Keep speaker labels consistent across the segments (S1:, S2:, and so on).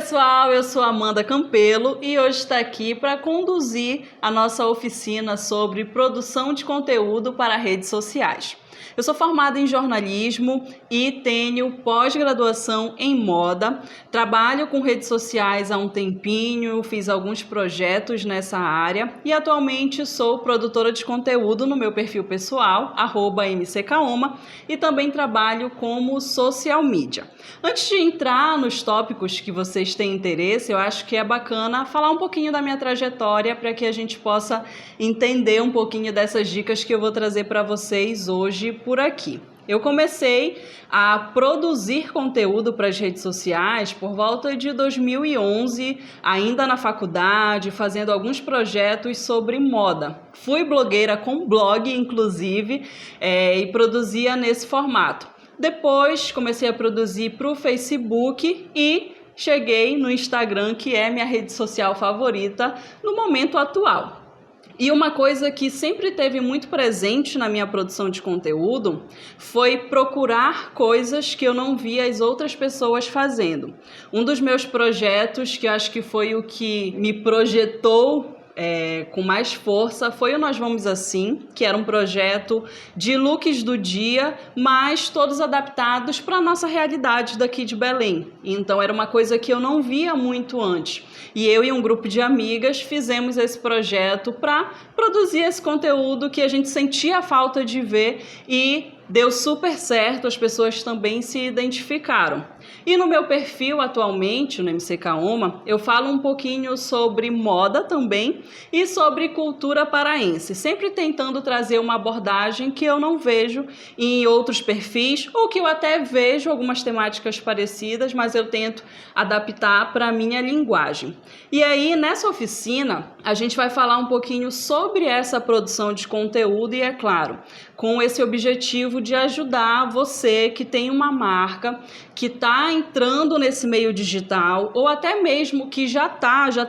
S1: pessoal, eu sou Amanda Campelo e hoje está aqui para conduzir a nossa oficina sobre produção de conteúdo para redes sociais. Eu sou formada em jornalismo e tenho pós-graduação em moda. Trabalho com redes sociais há um tempinho, fiz alguns projetos nessa área e atualmente sou produtora de conteúdo no meu perfil pessoal, @mckaoma, e também trabalho como social media. Antes de entrar nos tópicos que vocês têm interesse, eu acho que é bacana falar um pouquinho da minha trajetória para que a gente possa entender um pouquinho dessas dicas que eu vou trazer para vocês hoje por aqui. Eu comecei a produzir conteúdo para as redes sociais por volta de 2011, ainda na faculdade, fazendo alguns projetos sobre moda. Fui blogueira com blog, inclusive, e produzia nesse formato. Depois comecei a produzir para o Facebook e cheguei no Instagram, que é minha rede social favorita no momento atual. E uma coisa que sempre teve muito presente na minha produção de conteúdo foi procurar coisas que eu não via as outras pessoas fazendo. Um dos meus projetos, que acho que foi o que me projetou com mais força, foi o Nós Vamos Assim, que era um projeto de looks do dia, mas todos adaptados para a nossa realidade daqui de Belém. Então era uma coisa que eu não via muito antes. E eu e um grupo de amigas fizemos esse projeto para produzir esse conteúdo que a gente sentia a falta de ver e deu super certo, as pessoas também se identificaram. E no meu perfil atualmente, no mckaoma, eu falo um pouquinho sobre moda também e sobre cultura paraense, sempre tentando trazer uma abordagem que eu não vejo em outros perfis, ou que eu até vejo algumas temáticas parecidas, mas eu tento adaptar para a minha linguagem. E aí, nessa oficina, a gente vai falar um pouquinho sobre essa produção de conteúdo e, é claro, com esse objetivo de ajudar você que tem uma marca, que está entrando nesse meio digital, ou até mesmo que já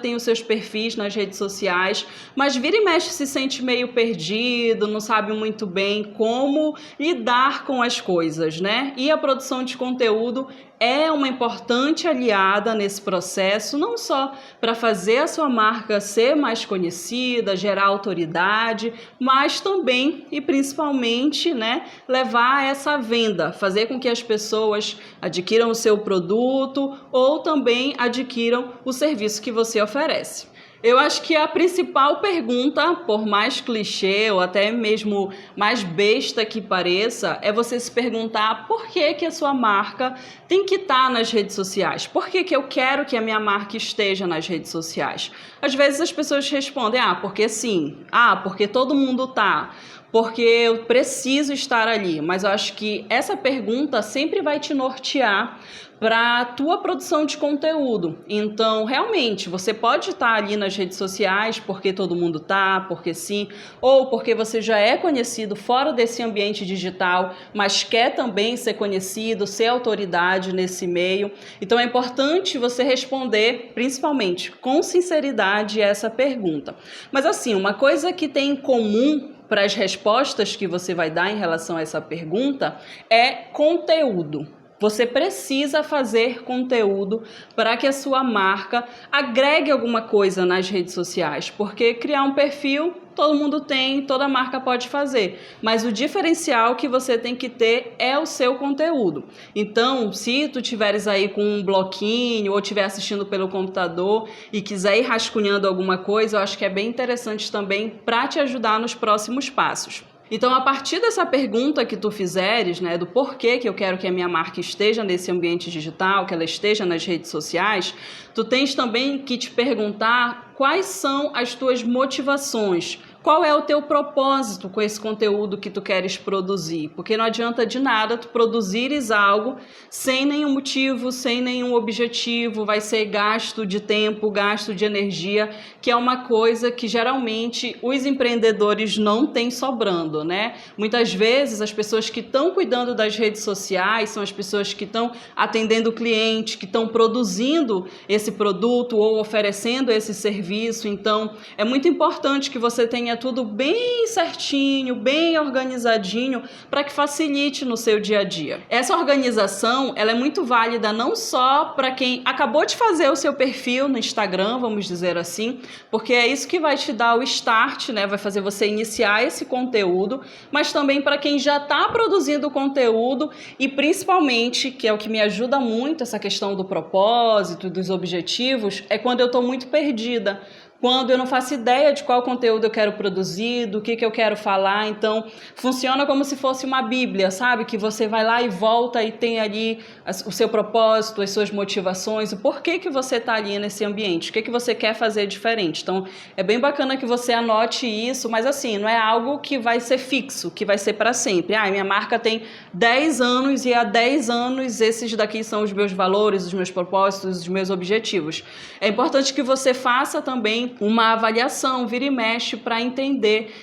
S1: tem os seus perfis nas redes sociais, mas vira e mexe se sente meio perdido, não sabe muito bem como lidar com as coisas, né? E a produção de conteúdo é uma importante aliada nesse processo, não só para fazer a sua marca ser mais conhecida, gerar autoridade, mas também e principalmente, né, levar essa venda, fazer com que as pessoas adquiram o seu produto ou também adquiram o serviço que você oferece. Eu acho que a principal pergunta, por mais clichê ou até mesmo mais besta que pareça, é você se perguntar por que a sua marca tem que estar nas redes sociais. Por que eu quero que a minha marca esteja nas redes sociais? Às vezes as pessoas respondem, porque sim, porque todo mundo tá, porque eu preciso estar ali. Mas eu acho que essa pergunta sempre vai te nortear para a tua produção de conteúdo. Então, realmente, você pode estar ali nas redes sociais porque todo mundo tá, porque sim, ou porque você já é conhecido fora desse ambiente digital, mas quer também ser conhecido, ser autoridade nesse meio. Então, é importante você responder, principalmente, com sinceridade essa pergunta. Mas, assim, uma coisa que tem em comum para as respostas que você vai dar em relação a essa pergunta é conteúdo. Você precisa fazer conteúdo para que a sua marca agregue alguma coisa nas redes sociais, porque criar um perfil todo mundo tem, toda marca pode fazer, mas o diferencial que você tem que ter é o seu conteúdo. Então, se tu tiveres aí com um bloquinho ou estiver assistindo pelo computador e quiser ir rascunhando alguma coisa, eu acho que é bem interessante também para te ajudar nos próximos passos. Então, a partir dessa pergunta que tu fizeres, né, do porquê que eu quero que a minha marca esteja nesse ambiente digital, que ela esteja nas redes sociais, tu tens também que te perguntar quais são as tuas motivações. Qual é o teu propósito com esse conteúdo que tu queres produzir? Porque não adianta de nada tu produzires algo sem nenhum motivo, sem nenhum objetivo, vai ser gasto de tempo, gasto de energia, que é uma coisa que geralmente os empreendedores não têm sobrando, né? Muitas vezes as pessoas que estão cuidando das redes sociais são as pessoas que estão atendendo o cliente, que estão produzindo esse produto ou oferecendo esse serviço. Então, é muito importante que você tenha tenha tudo bem certinho, bem organizadinho, para que facilite no seu dia a dia. Essa organização, ela é muito válida não só para quem acabou de fazer o seu perfil no Instagram, vamos dizer assim, porque é isso que vai te dar o start, né? Vai fazer você iniciar esse conteúdo, mas também para quem já está produzindo conteúdo e principalmente, que é o que me ajuda muito, essa questão do propósito, dos objetivos, é quando eu estou muito perdida. Quando eu não faço ideia de qual conteúdo eu quero produzir, do que eu quero falar, então funciona como se fosse uma bíblia, sabe? Que você vai lá e volta e tem ali o seu propósito, as suas motivações, o porquê que você está ali nesse ambiente, o que você quer fazer diferente. Então é bem bacana que você anote isso, mas assim, não é algo que vai ser fixo, que vai ser para sempre. Minha marca tem 10 anos e há 10 anos esses daqui são os meus valores, os meus propósitos, os meus objetivos. É importante que você faça também uma avaliação, vira e mexe, para entender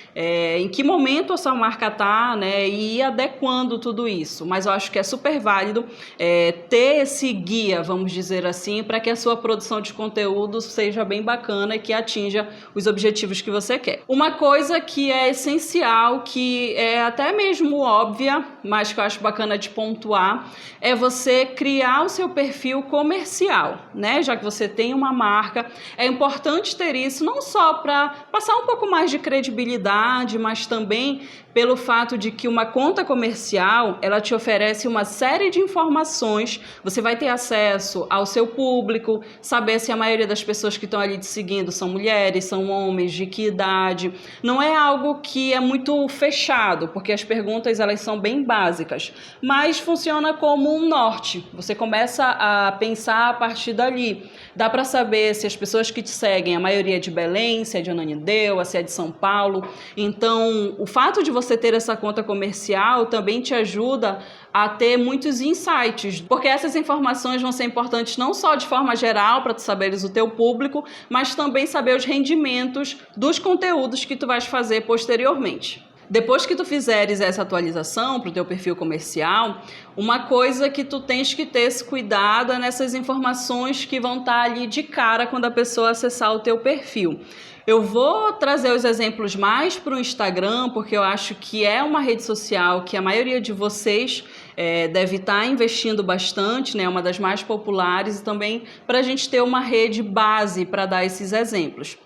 S1: em que momento a sua marca está, né, e ir adequando tudo isso. Mas eu acho que é super válido ter esse guia, vamos dizer assim, para que a sua produção de conteúdo seja bem bacana e que atinja os objetivos que você quer. Uma coisa que é essencial, que é até mesmo óbvia, mas que eu acho bacana de pontuar, é você criar o seu perfil comercial, né? Já que você tem uma marca, é importante ter isso não só para passar um pouco mais de credibilidade, mas também pelo fato de que uma conta comercial, ela te oferece uma série de informações, você vai ter acesso ao seu público, saber se a maioria das pessoas que estão ali te seguindo são mulheres, são homens, de que idade. Não é algo que é muito fechado, porque as perguntas elas são bem básicas, mas funciona como um norte. Você começa a pensar a partir dali. Dá para saber se as pessoas que te seguem, a maioria é de Belém, se é de Ananindeua, se é de São Paulo. Então, o fato de você ter essa conta comercial também te ajuda a ter muitos insights, porque essas informações vão ser importantes não só de forma geral para tu saberes o teu público, mas também saber os rendimentos dos conteúdos que tu vais fazer posteriormente. Depois que tu fizeres essa atualização para o teu perfil comercial, uma coisa que tu tens que ter esse cuidado é nessas informações que vão estar ali de cara quando a pessoa acessar o teu perfil. Eu vou trazer os exemplos mais para o Instagram, porque eu acho que é uma rede social que a maioria de vocês deve estar investindo bastante, né? É uma das mais populares, e também para a gente ter uma rede base para dar esses exemplos.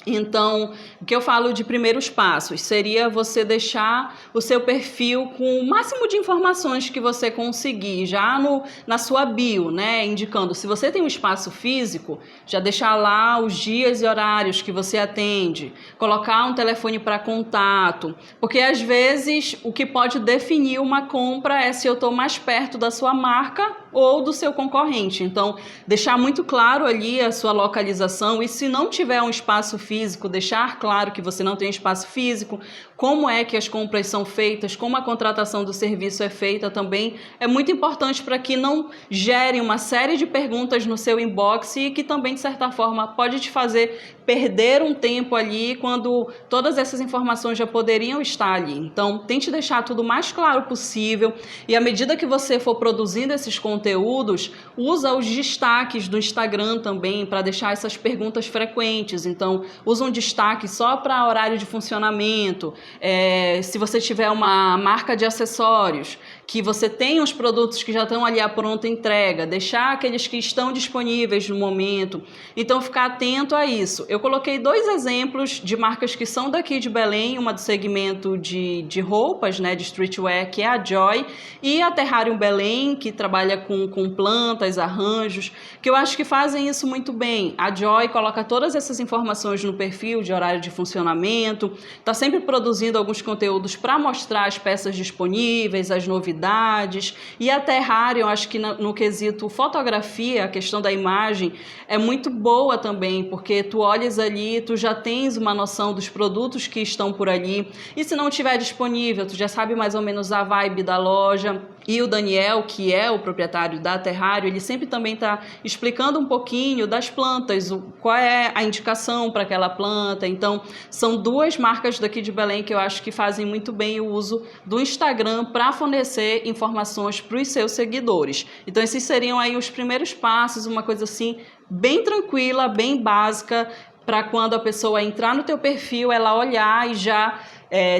S1: Então, o que eu falo de primeiros passos seria você deixar o seu perfil com o máximo de informações que você conseguir, já na sua bio, né? Indicando, se você tem um espaço físico, já deixar lá os dias e horários que você atende, colocar um telefone para contato, porque às vezes o que pode definir uma compra é se eu estou mais perto da sua marca ou do seu concorrente. Então, deixar muito claro ali a sua localização, e se não tiver um espaço físico, deixar claro que você não tem espaço físico, como é que as compras são feitas, como a contratação do serviço é feita também, é muito importante para que não gerem uma série de perguntas no seu inbox e que também, de certa forma, pode te fazer perder um tempo ali quando todas essas informações já poderiam estar ali. Então, tente deixar tudo o mais claro possível, e à medida que você for produzindo esses conteúdos, usa os destaques do Instagram também para deixar essas perguntas frequentes. Então, usa um destaque só para horário de funcionamento. Se você tiver uma marca de acessórios, que você tem os produtos que já estão ali à pronta entrega, deixar aqueles que estão disponíveis no momento. Então, ficar atento a isso. Eu coloquei 2 exemplos de marcas que são daqui de Belém, uma do segmento de roupas, né, de streetwear, que é a Joy, e a Terrarium Belém, que trabalha com plantas, arranjos, que eu acho que fazem isso muito bem. A Joy coloca todas essas informações no perfil de horário de funcionamento, está sempre produzindo alguns conteúdos para mostrar as peças disponíveis, as novidades, e a Terrarium, eu acho que no quesito fotografia, a questão da imagem é muito boa também, porque tu olhas ali, tu já tens uma noção dos produtos que estão por ali, e se não estiver disponível, tu já sabe mais ou menos a vibe da loja. E o Daniel, que é o proprietário da Terrarium, ele sempre também está explicando um pouquinho das plantas, qual é a indicação para aquela planta. Então, são 2 marcas daqui de Belém que eu acho que fazem muito bem o uso do Instagram para fornecer informações para os seus seguidores. Então, esses seriam aí os primeiros passos, uma coisa assim bem tranquila, bem básica, para quando a pessoa entrar no teu perfil, ela olhar e já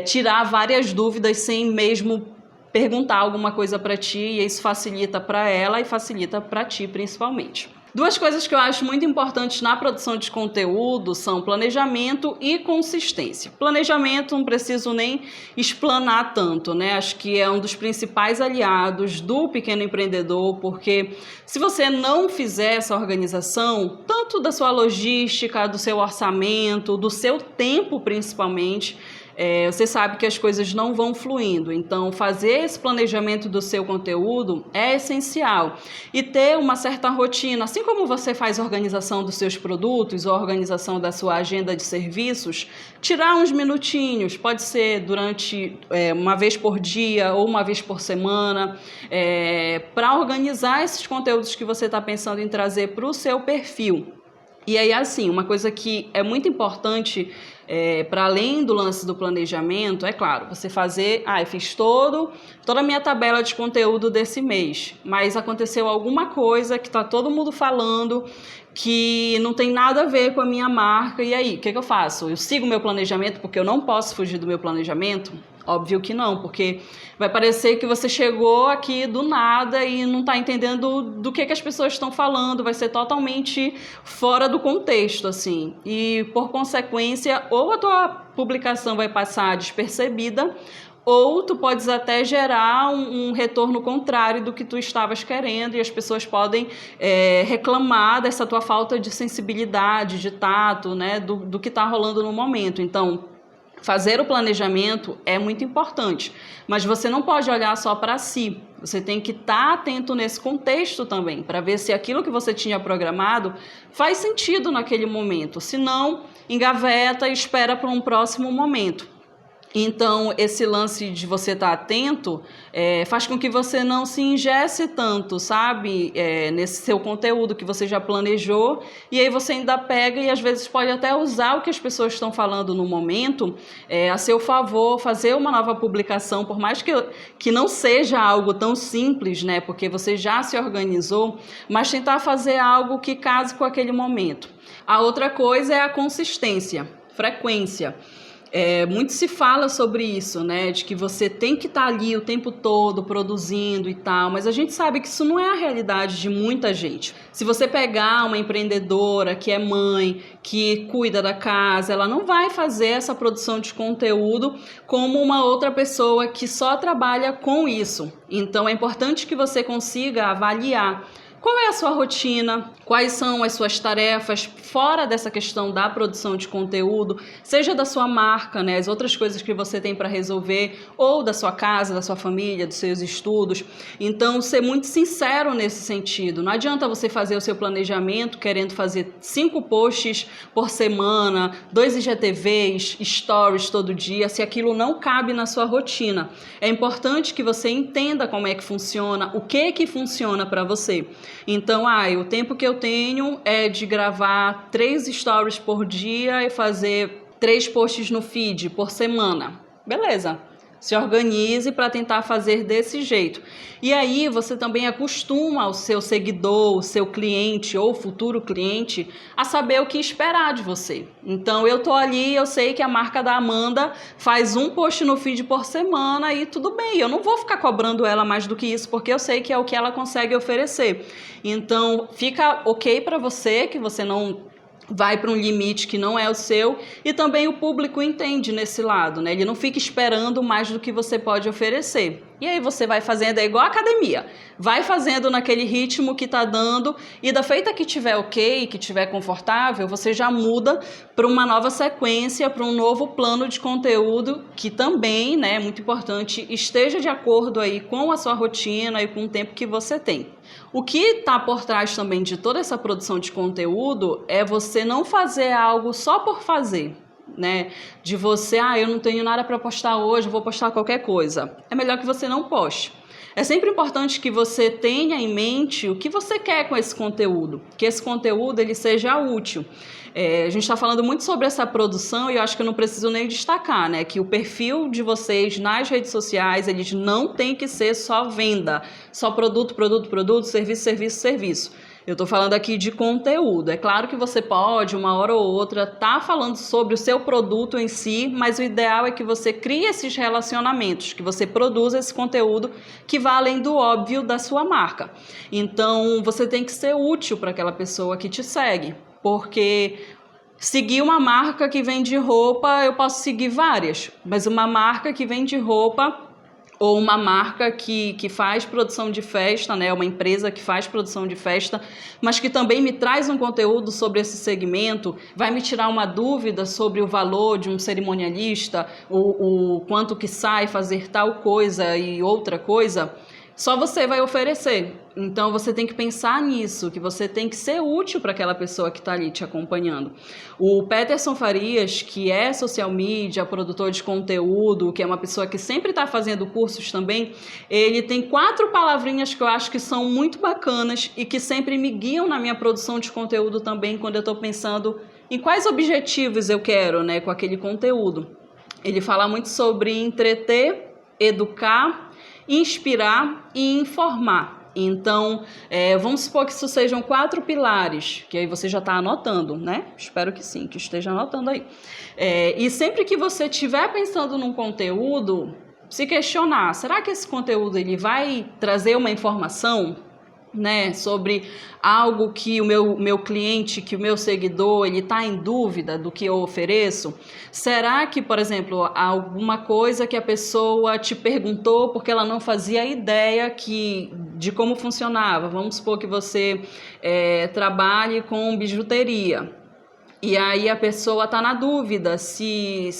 S1: tirar várias dúvidas sem mesmo perguntar alguma coisa para ti, e isso facilita para ela e facilita para ti principalmente. Duas coisas que eu acho muito importantes na produção de conteúdo são planejamento e consistência. Planejamento não preciso nem explanar tanto, né? Acho que é um dos principais aliados do pequeno empreendedor, porque se você não fizer essa organização, tanto da sua logística, do seu orçamento, do seu tempo principalmente, você sabe que as coisas não vão fluindo. Então, fazer esse planejamento do seu conteúdo é essencial. E ter uma certa rotina, assim como você faz a organização dos seus produtos ou a organização da sua agenda de serviços, tirar uns minutinhos, pode ser durante uma vez por dia ou uma vez por semana, para organizar esses conteúdos que você está pensando em trazer para o seu perfil. E aí, assim, uma coisa que é muito importante, para além do lance do planejamento, é claro, você fazer, eu fiz toda a minha tabela de conteúdo desse mês, mas aconteceu alguma coisa que está todo mundo falando, que não tem nada a ver com a minha marca, e aí, o que eu faço? Eu sigo meu planejamento porque eu não posso fugir do meu planejamento? Óbvio que não, porque vai parecer que você chegou aqui do nada e não está entendendo do que as pessoas estão falando, vai ser totalmente fora do contexto, assim. E, por consequência, ou a tua publicação vai passar despercebida, ou tu podes até gerar um retorno contrário do que tu estavas querendo, e as pessoas podem reclamar dessa tua falta de sensibilidade, de tato, né, do que está rolando no momento. Então, fazer o planejamento é muito importante, mas você não pode olhar só para si. Você tem que estar atento nesse contexto também, para ver se aquilo que você tinha programado faz sentido naquele momento. Se não, engaveta e espera para um próximo momento. Então, esse lance de você estar atento faz com que você não se engesse tanto, sabe? Nesse seu conteúdo que você já planejou, e aí você ainda pega e às vezes pode até usar o que as pessoas estão falando no momento a seu favor, fazer uma nova publicação, por mais que não seja algo tão simples, né? Porque você já se organizou, mas tentar fazer algo que case com aquele momento. A outra coisa é a consistência, frequência. Muito se fala sobre isso, né? De que você tem que estar ali o tempo todo produzindo e tal, mas a gente sabe que isso não é a realidade de muita gente. Se você pegar uma empreendedora que é mãe, que cuida da casa, ela não vai fazer essa produção de conteúdo como uma outra pessoa que só trabalha com isso. Então é importante que você consiga avaliar qual é a sua rotina, quais são as suas tarefas fora dessa questão da produção de conteúdo, seja da sua marca, né, as outras coisas que você tem para resolver, ou da sua casa, da sua família, dos seus estudos. Então, ser muito sincero nesse sentido. Não adianta você fazer o seu planejamento querendo fazer 5 posts por semana, 2 IGTVs, stories todo dia, se aquilo não cabe na sua rotina. É importante que você entenda como é que funciona, o que funciona para você. Então, o tempo que eu tenho é de gravar 3 stories por dia e fazer 3 posts no feed por semana. Beleza. Se organize para tentar fazer desse jeito. E aí você também acostuma o seu seguidor, o seu cliente ou futuro cliente a saber o que esperar de você. Então eu tô ali, eu sei que a marca da Amanda faz 1 post no feed por semana e tudo bem, eu não vou ficar cobrando ela mais do que isso, porque eu sei que é o que ela consegue oferecer. Então fica ok para você, que você não vai para um limite que não é o seu, e também o público entende nesse lado, né? Ele não fica esperando mais do que você pode oferecer. E aí você vai fazendo, é igual a academia, vai fazendo naquele ritmo que tá dando, e da feita que tiver ok, que tiver confortável, você já muda para uma nova sequência, para um novo plano de conteúdo que também, né, é muito importante, esteja de acordo aí com a sua rotina e com o tempo que você tem. O que está por trás também de toda essa produção de conteúdo é você não fazer algo só por fazer, né? De você, eu não tenho nada para postar hoje, vou postar qualquer coisa. É melhor que você não poste. É sempre importante que você tenha em mente o que você quer com esse conteúdo, que esse conteúdo ele seja útil. A gente está falando muito sobre essa produção e eu acho que eu não preciso nem destacar, né? Que o perfil de vocês nas redes sociais, eles não tem que ser só venda, só produto, produto, produto, serviço, serviço, serviço. Eu estou falando aqui de conteúdo. É claro que você pode, uma hora ou outra, estar falando sobre o seu produto em si, mas o ideal é que você crie esses relacionamentos, que você produza esse conteúdo que vá além do óbvio da sua marca. Então, você tem que ser útil para aquela pessoa que te segue, porque seguir uma marca que vende roupa, eu posso seguir várias, mas uma marca que vende roupa ou uma marca que faz produção de festa, né? Uma empresa que faz produção de festa, mas que também me traz um conteúdo sobre esse segmento, vai me tirar uma dúvida sobre o valor de um cerimonialista, o quanto que sai fazer tal coisa e outra coisa, só você vai oferecer. Então você tem que pensar nisso, que você tem que ser útil para aquela pessoa que está ali te acompanhando. O Peterson Farias, que é social media, produtor de conteúdo, que é uma pessoa que sempre está fazendo cursos também, ele tem 4 palavrinhas que eu acho que são muito bacanas e que sempre me guiam na minha produção de conteúdo também, quando eu estou pensando em quais objetivos eu quero, né, com aquele conteúdo. Ele fala muito sobre entreter, educar, inspirar e informar. Então, vamos supor que isso sejam 4 pilares, que aí você já está anotando, né? Espero que sim, que esteja anotando aí. E sempre que você estiver pensando num conteúdo, se questionar, será que esse conteúdo ele vai trazer uma informação, né, sobre algo que o meu cliente, que o meu seguidor, ele está em dúvida do que eu ofereço? Será que, por exemplo, alguma coisa que a pessoa te perguntou porque ela não fazia ideia de como funcionava? Vamos supor que você trabalhe com bijuteria. E aí a pessoa está na dúvida se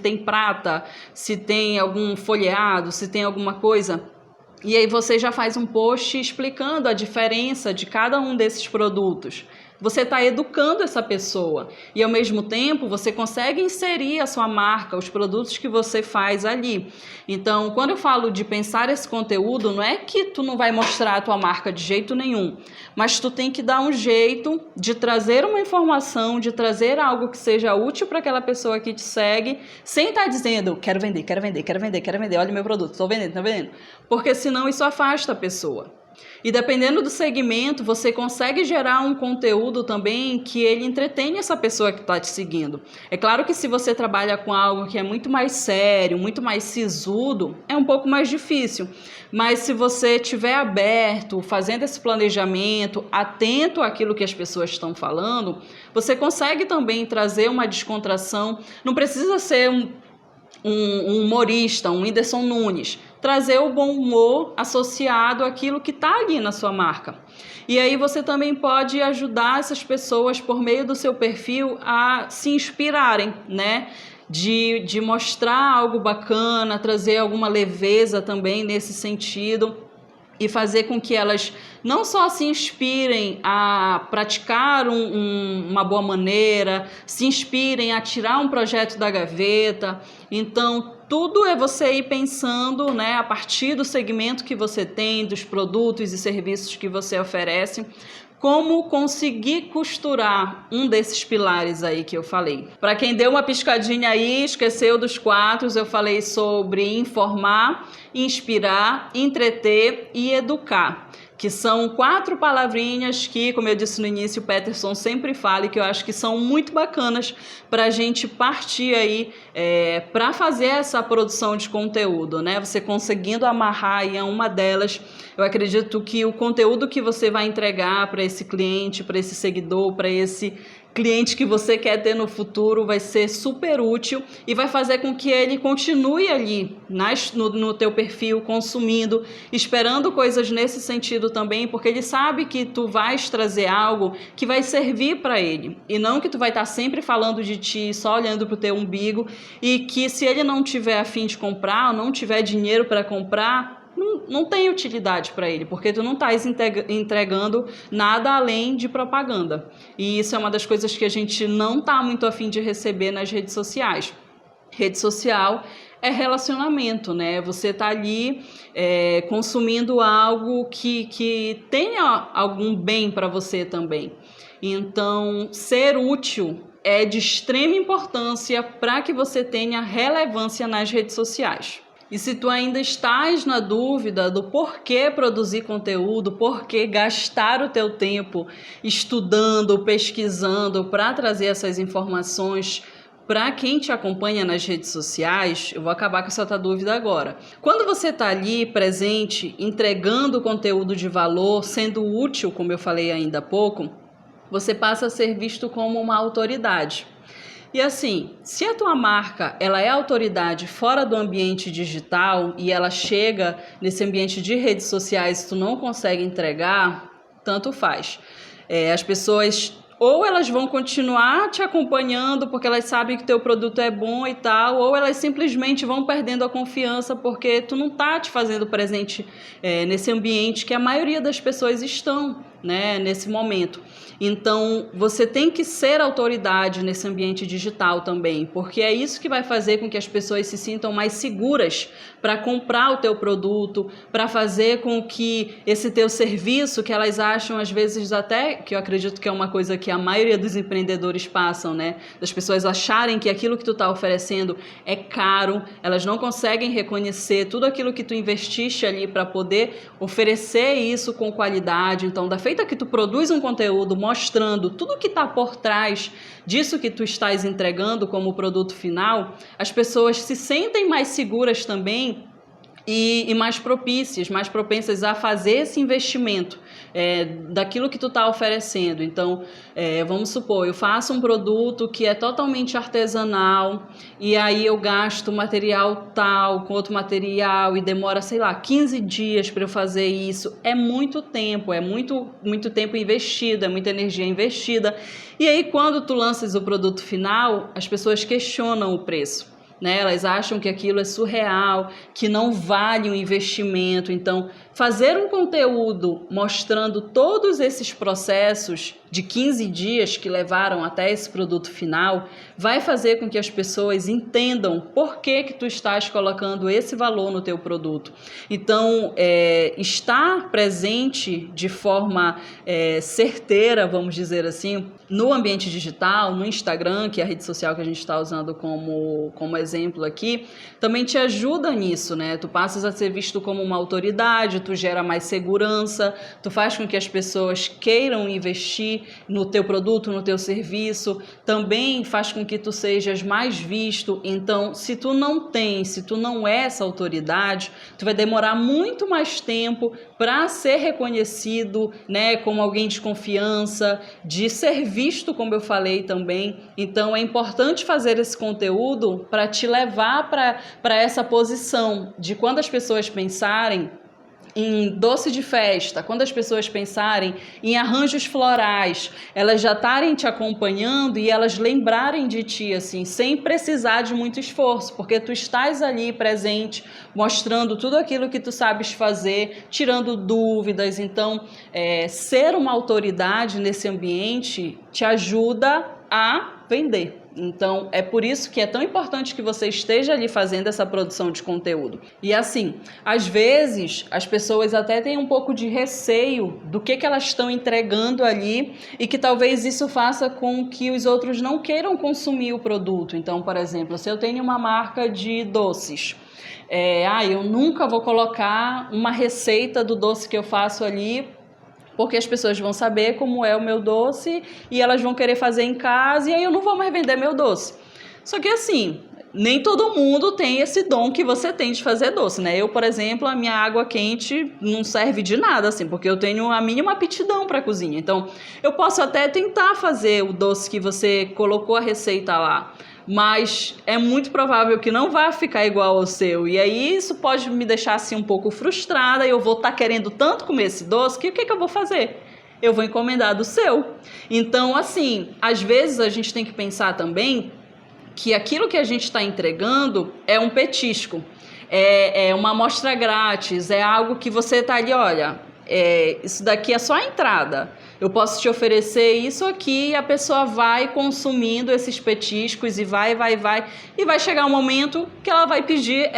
S1: tem prata, se tem algum folheado, se tem alguma coisa. E aí você já faz um post explicando a diferença de cada um desses produtos. Você está educando essa pessoa e, ao mesmo tempo, você consegue inserir a sua marca, os produtos que você faz ali. Então, quando eu falo de pensar esse conteúdo, não é que tu não vai mostrar a tua marca de jeito nenhum, mas tu tem que dar um jeito de trazer uma informação, de trazer algo que seja útil para aquela pessoa que te segue, sem estar dizendo, quero vender, quero vender, quero vender, quero vender, olha o meu produto, estou vendendo, estou vendendo. Porque senão isso afasta a pessoa. E dependendo do segmento, você consegue gerar um conteúdo também que ele entretenha essa pessoa que está te seguindo. É claro que se você trabalha com algo que é muito mais sério, muito mais sisudo, é um pouco mais difícil. Mas se você estiver aberto, fazendo esse planejamento, atento àquilo que as pessoas estão falando, você consegue também trazer uma descontração. Não precisa ser um humorista, um Whindersson Nunes, trazer o bom humor associado àquilo que está ali na sua marca. E aí você também pode ajudar essas pessoas por meio do seu perfil a se inspirarem, né? De mostrar algo bacana, trazer alguma leveza também nesse sentido e fazer com que elas não só se inspirem a praticar uma boa maneira, se inspirem a tirar um projeto da gaveta. Então, tudo é você ir pensando, né, a partir do segmento que você tem, dos produtos e serviços que você oferece, como conseguir costurar um desses pilares aí que eu falei. Para quem deu uma piscadinha aí, esqueceu dos 4, eu falei sobre informar, inspirar, entreter e educar, que são 4 palavrinhas que, como eu disse no início, o Peterson sempre fala e que eu acho que são muito bacanas para a gente partir aí para fazer essa produção de conteúdo, né? Você conseguindo amarrar aí a uma delas, eu acredito que o conteúdo que você vai entregar para esse cliente, para esse seguidor, para esse cliente que você quer ter no futuro vai ser super útil e vai fazer com que ele continue ali no teu perfil, consumindo, esperando coisas nesse sentido também, porque ele sabe que tu vais trazer algo que vai servir para ele e não que tu vai estar sempre falando de ti, só olhando para o teu umbigo, e que se ele não tiver a fim de comprar ou não tiver dinheiro para comprar, não tem utilidade para ele, porque tu não estás entregando nada além de propaganda. E isso é uma das coisas que a gente não está muito afim de receber nas redes sociais. Rede social é relacionamento, né? Você está ali consumindo algo que tenha algum bem para você também. Então, ser útil é de extrema importância para que você tenha relevância nas redes sociais. E se tu ainda estás na dúvida do porquê produzir conteúdo, porquê gastar o teu tempo estudando, pesquisando para trazer essas informações para quem te acompanha nas redes sociais, eu vou acabar com essa tua dúvida agora. Quando você está ali presente, entregando conteúdo de valor, sendo útil, como eu falei ainda há pouco, você passa a ser visto como uma autoridade. E assim, se a tua marca ela é autoridade fora do ambiente digital e ela chega nesse ambiente de redes sociais e tu não consegue entregar, tanto faz. As pessoas ou elas vão continuar te acompanhando porque elas sabem que teu produto é bom e tal, ou elas simplesmente vão perdendo a confiança porque tu não tá te fazendo presente nesse ambiente que a maioria das pessoas estão, né, nesse momento. Então, você tem que ser autoridade nesse ambiente digital também, porque é isso que vai fazer com que as pessoas se sintam mais seguras para comprar o teu produto, para fazer com que esse teu serviço, que elas acham às vezes até, que eu acredito que é uma coisa que a maioria dos empreendedores passam, né? Das pessoas acharem que aquilo que tu está oferecendo é caro, elas não conseguem reconhecer tudo aquilo que tu investiste ali para poder oferecer isso com qualidade. Então, da feita que tu produz um conteúdo mostrando tudo que está por trás disso que tu estás entregando como produto final, as pessoas se sentem mais seguras também e mais propícias, mais propensas a fazer esse investimento daquilo que tu está oferecendo. Então, vamos supor, eu faço um produto que é totalmente artesanal e aí eu gasto material tal com outro material e demora, sei lá, 15 dias para eu fazer isso. É muito tempo, é muito tempo investido, é muita energia investida. E aí, quando tu lanças o produto final, as pessoas questionam o preço. Né? Elas acham que aquilo é surreal, que não vale o investimento. Então, fazer um conteúdo mostrando todos esses processos de 15 dias que levaram até esse produto final vai fazer com que as pessoas entendam por que tu estás colocando esse valor no teu produto. Então, estar presente de forma certeira, vamos dizer assim, no ambiente digital, no Instagram, que é a rede social que a gente está usando como exemplo aqui, também te ajuda nisso, né? Tu passas a ser visto como uma autoridade, tu gera mais segurança, tu faz com que as pessoas queiram investir no teu produto, no teu serviço, também faz com que tu sejas mais visto. Então, se tu não é essa autoridade, tu vai demorar muito mais tempo para ser reconhecido, né, como alguém de confiança, de ser visto, como eu falei também. Então, é importante fazer esse conteúdo para te levar para essa posição de quando as pessoas pensarem em doce de festa, quando as pessoas pensarem em arranjos florais, elas já estarem te acompanhando e elas lembrarem de ti, assim, sem precisar de muito esforço, porque tu estás ali presente, mostrando tudo aquilo que tu sabes fazer, tirando dúvidas. Então, ser uma autoridade nesse ambiente te ajuda a vender. Então, é por isso que é tão importante que você esteja ali fazendo essa produção de conteúdo. E assim, às vezes, as pessoas até têm um pouco de receio do que elas estão entregando ali e que talvez isso faça com que os outros não queiram consumir o produto. Então, por exemplo, se eu tenho uma marca de doces, eu nunca vou colocar uma receita do doce que eu faço ali, porque as pessoas vão saber como é o meu doce e elas vão querer fazer em casa e aí eu não vou mais vender meu doce. Só que assim, nem todo mundo tem esse dom que você tem de fazer doce, né? Eu, por exemplo, a minha água quente não serve de nada, assim, porque eu tenho a mínima aptidão para cozinha. Então, eu posso até tentar fazer o doce que você colocou a receita lá, mas é muito provável que não vá ficar igual ao seu. E aí isso pode me deixar assim um pouco frustrada e eu vou estar querendo tanto comer esse doce que o que eu vou fazer? Eu vou encomendar do seu. Então, assim, às vezes a gente tem que pensar também que aquilo que a gente está entregando é um petisco, é uma amostra grátis, é algo que você está ali, olha, isso daqui é só a entrada. Eu posso te oferecer isso aqui e a pessoa vai consumindo esses petiscos e vai. E vai chegar um momento que ela vai pedir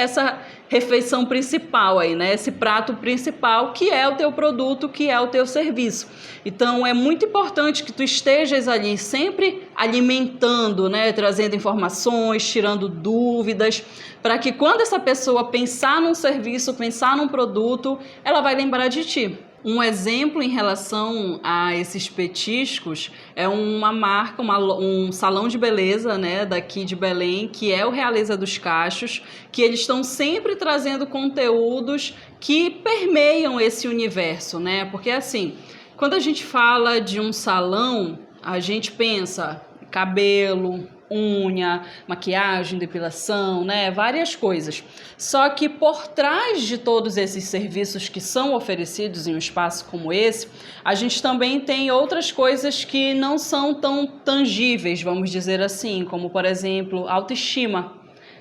S1: refeição principal aí, né? Esse prato principal que é o teu produto, que é o teu serviço. Então é muito importante que tu estejas ali sempre alimentando, né? Trazendo informações, tirando dúvidas, para que quando essa pessoa pensar num serviço, pensar num produto, ela vai lembrar de ti. Um exemplo em relação a esses petiscos é uma marca, um salão de beleza, né, daqui de Belém, que é o Realeza dos Cachos, que eles estão sempre trazendo conteúdos que permeiam esse universo, né? Porque assim, quando a gente fala de um salão, a gente pensa cabelo, unha, maquiagem, depilação, né? Várias coisas. Só que por trás de todos esses serviços que são oferecidos em um espaço como esse, a gente também tem outras coisas que não são tão tangíveis, vamos dizer assim, como por exemplo, autoestima.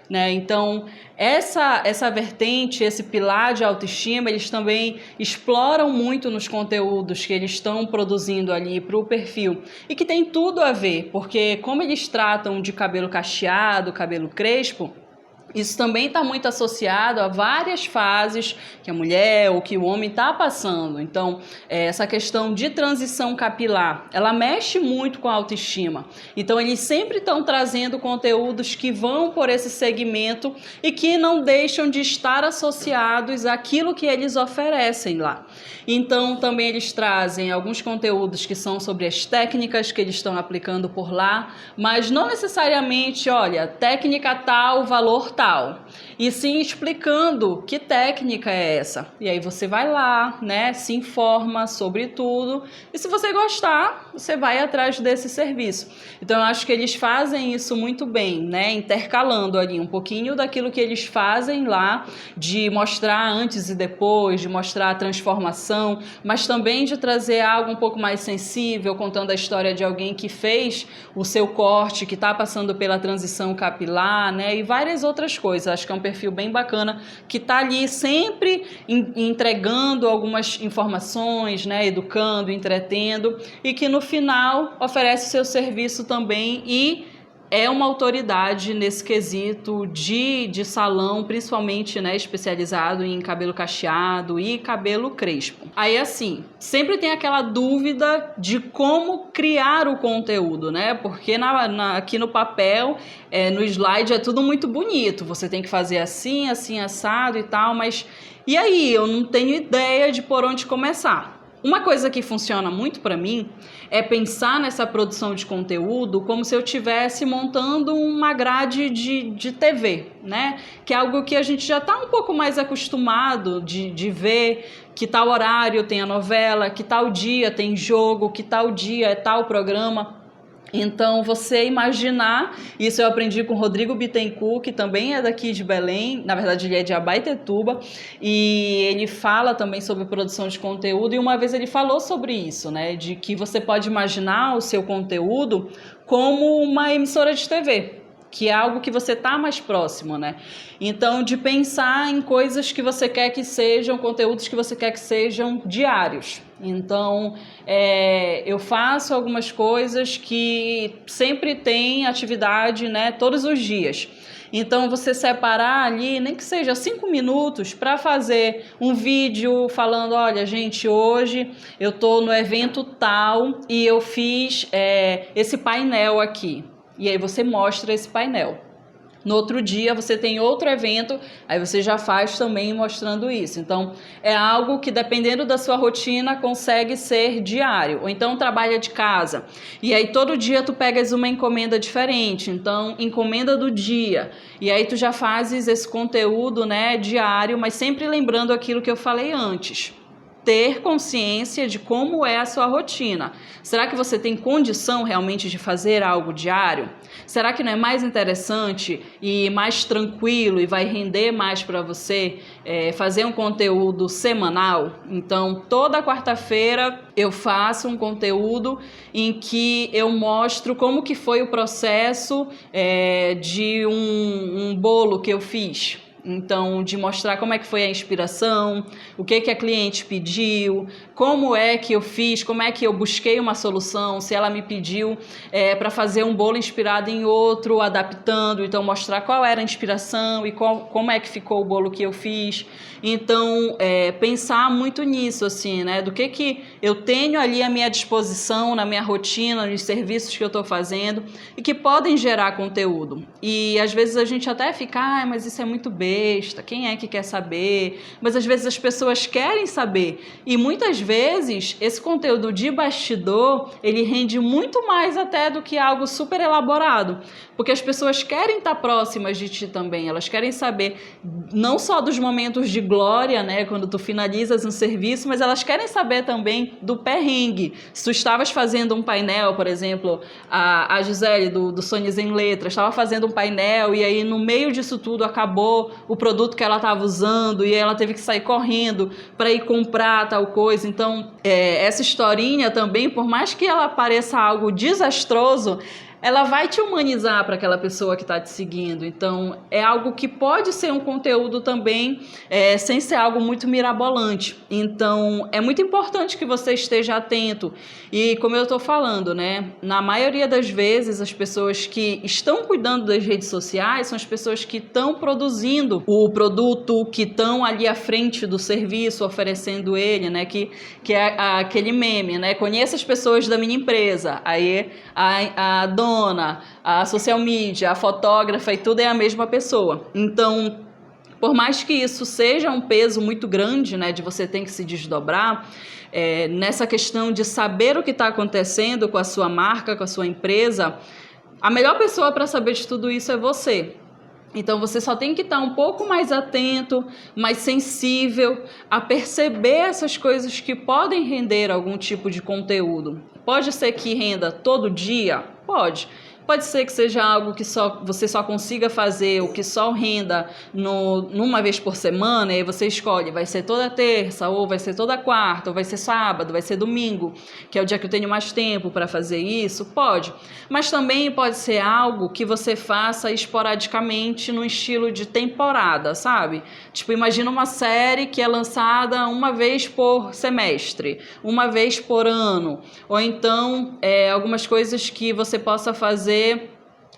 S1: Né? Então, essa vertente, esse pilar de autoestima, eles também exploram muito nos conteúdos que eles estão produzindo ali para o perfil. E que tem tudo a ver, porque como eles tratam de cabelo cacheado, cabelo crespo, isso também está muito associado a várias fases que a mulher ou que o homem está passando. Então, essa questão de transição capilar, ela mexe muito com a autoestima. Então, eles sempre estão trazendo conteúdos que vão por esse segmento e que não deixam de estar associados àquilo que eles oferecem lá. Então, também eles trazem alguns conteúdos que são sobre as técnicas que eles estão aplicando por lá, mas não necessariamente, olha, técnica tal, valor tal. E sim explicando que técnica é essa. E aí você vai lá, né, se informa sobre tudo. E se você gostar, você vai atrás desse serviço. Então eu acho que eles fazem isso muito bem, né, intercalando ali um pouquinho daquilo que eles fazem lá, de mostrar antes e depois, de mostrar a transformação, mas também de trazer algo um pouco mais sensível, contando a história de alguém que fez o seu corte, que está passando pela transição capilar, né, e várias outras coisas. Acho que é um perfil bem bacana que está ali sempre entregando algumas informações, né, educando, entretendo, e que no final oferece o seu serviço também e é uma autoridade nesse quesito de salão, principalmente, né, especializado em cabelo cacheado e cabelo crespo. Aí, assim, sempre tem aquela dúvida de como criar o conteúdo, né? Porque aqui no papel, no slide, é tudo muito bonito. Você tem que fazer assim, assim, assado e tal, mas e aí? Eu não tenho ideia de por onde começar. Uma coisa que funciona muito para mim é pensar nessa produção de conteúdo como se eu estivesse montando uma grade de TV, né? Que é algo que a gente já está um pouco mais acostumado de ver, que tal horário tem a novela, que tal dia tem jogo, que tal dia é tal programa. Então, você imaginar, isso eu aprendi com o Rodrigo Bittencourt, que também é daqui de Belém, na verdade ele é de Abaetetuba, e ele fala também sobre produção de conteúdo, e uma vez ele falou sobre isso, né, de que você pode imaginar o seu conteúdo como uma emissora de TV, que é algo que você está mais próximo, né? Então, de pensar em coisas que você quer que sejam, conteúdos que você quer que sejam diários. Então, eu faço algumas coisas que sempre tem atividade, né, todos os dias. Então, você separar ali, nem que seja 5 minutos, para fazer um vídeo falando, olha, gente, hoje eu estou no evento tal e eu fiz esse painel aqui. E aí você mostra esse painel. No outro dia você tem outro evento, aí você já faz também mostrando isso. Então, é algo que dependendo da sua rotina consegue ser diário. Ou então trabalha de casa. E aí todo dia tu pegas uma encomenda diferente. Então, encomenda do dia. E aí tu já fazes esse conteúdo, né, diário, mas sempre lembrando aquilo que eu falei antes. Ter consciência de como é a sua rotina. Será que você tem condição realmente de fazer algo diário? Será que não é mais interessante e mais tranquilo e vai render mais para você fazer um conteúdo semanal? Então, toda quarta-feira eu faço um conteúdo em que eu mostro como que foi o processo de um bolo que eu fiz. Então, de mostrar como é que foi a inspiração, o que a cliente pediu, como é que eu fiz, como é que eu busquei uma solução, se ela me pediu para fazer um bolo inspirado em outro, adaptando, então mostrar qual era a inspiração e como é que ficou o bolo que eu fiz. Então, pensar muito nisso, assim, né? Do que eu tenho ali à minha disposição, na minha rotina, nos serviços que eu estou fazendo e que podem gerar conteúdo. E às vezes a gente até fica, mas isso é muito besta, quem é que quer saber? Mas às vezes as pessoas querem saber. E muitas vezes esse conteúdo de bastidor, ele rende muito mais até do que algo super elaborado. Porque as pessoas querem estar próximas de ti também, elas querem saber não só dos momentos de glória, né, quando tu finalizas um serviço, mas elas querem saber também do perrengue. Se tu estavas fazendo um painel, por exemplo, a Gisele do Sonhos em Letras estava fazendo um painel e aí no meio disso tudo acabou o produto que ela estava usando e aí ela teve que sair correndo para ir comprar tal coisa. Então, essa historinha também, por mais que ela pareça algo desastroso, ela vai te humanizar para aquela pessoa que está te seguindo. Então, é algo que pode ser um conteúdo também, sem ser algo muito mirabolante. Então, é muito importante que você esteja atento. E, como eu estou falando, né, na maioria das vezes, as pessoas que estão cuidando das redes sociais são as pessoas que estão produzindo o produto, que estão ali à frente do serviço, oferecendo ele, né, que é aquele meme, né? Conheça as pessoas da minha empresa. Aí, a dona, a social media, a fotógrafa e tudo é a mesma pessoa. Então, por mais que isso seja um peso muito grande, né, de você ter que se desdobrar, nessa questão de saber o que está acontecendo com a sua marca, com a sua empresa, a melhor pessoa para saber de tudo isso é você. Então, você só tem que estar um pouco mais atento, mais sensível a perceber essas coisas que podem render algum tipo de conteúdo. Pode ser que renda todo dia? Pode. Pode ser que seja algo que você só consiga fazer, ou que só renda numa vez por semana, e aí você escolhe, vai ser toda terça, ou vai ser toda quarta, ou vai ser sábado, vai ser domingo, que é o dia que eu tenho mais tempo para fazer isso. Pode. Mas também pode ser algo que você faça esporadicamente no estilo de temporada, sabe? Tipo, imagina uma série que é lançada uma vez por semestre, uma vez por ano, ou então algumas coisas que você possa fazer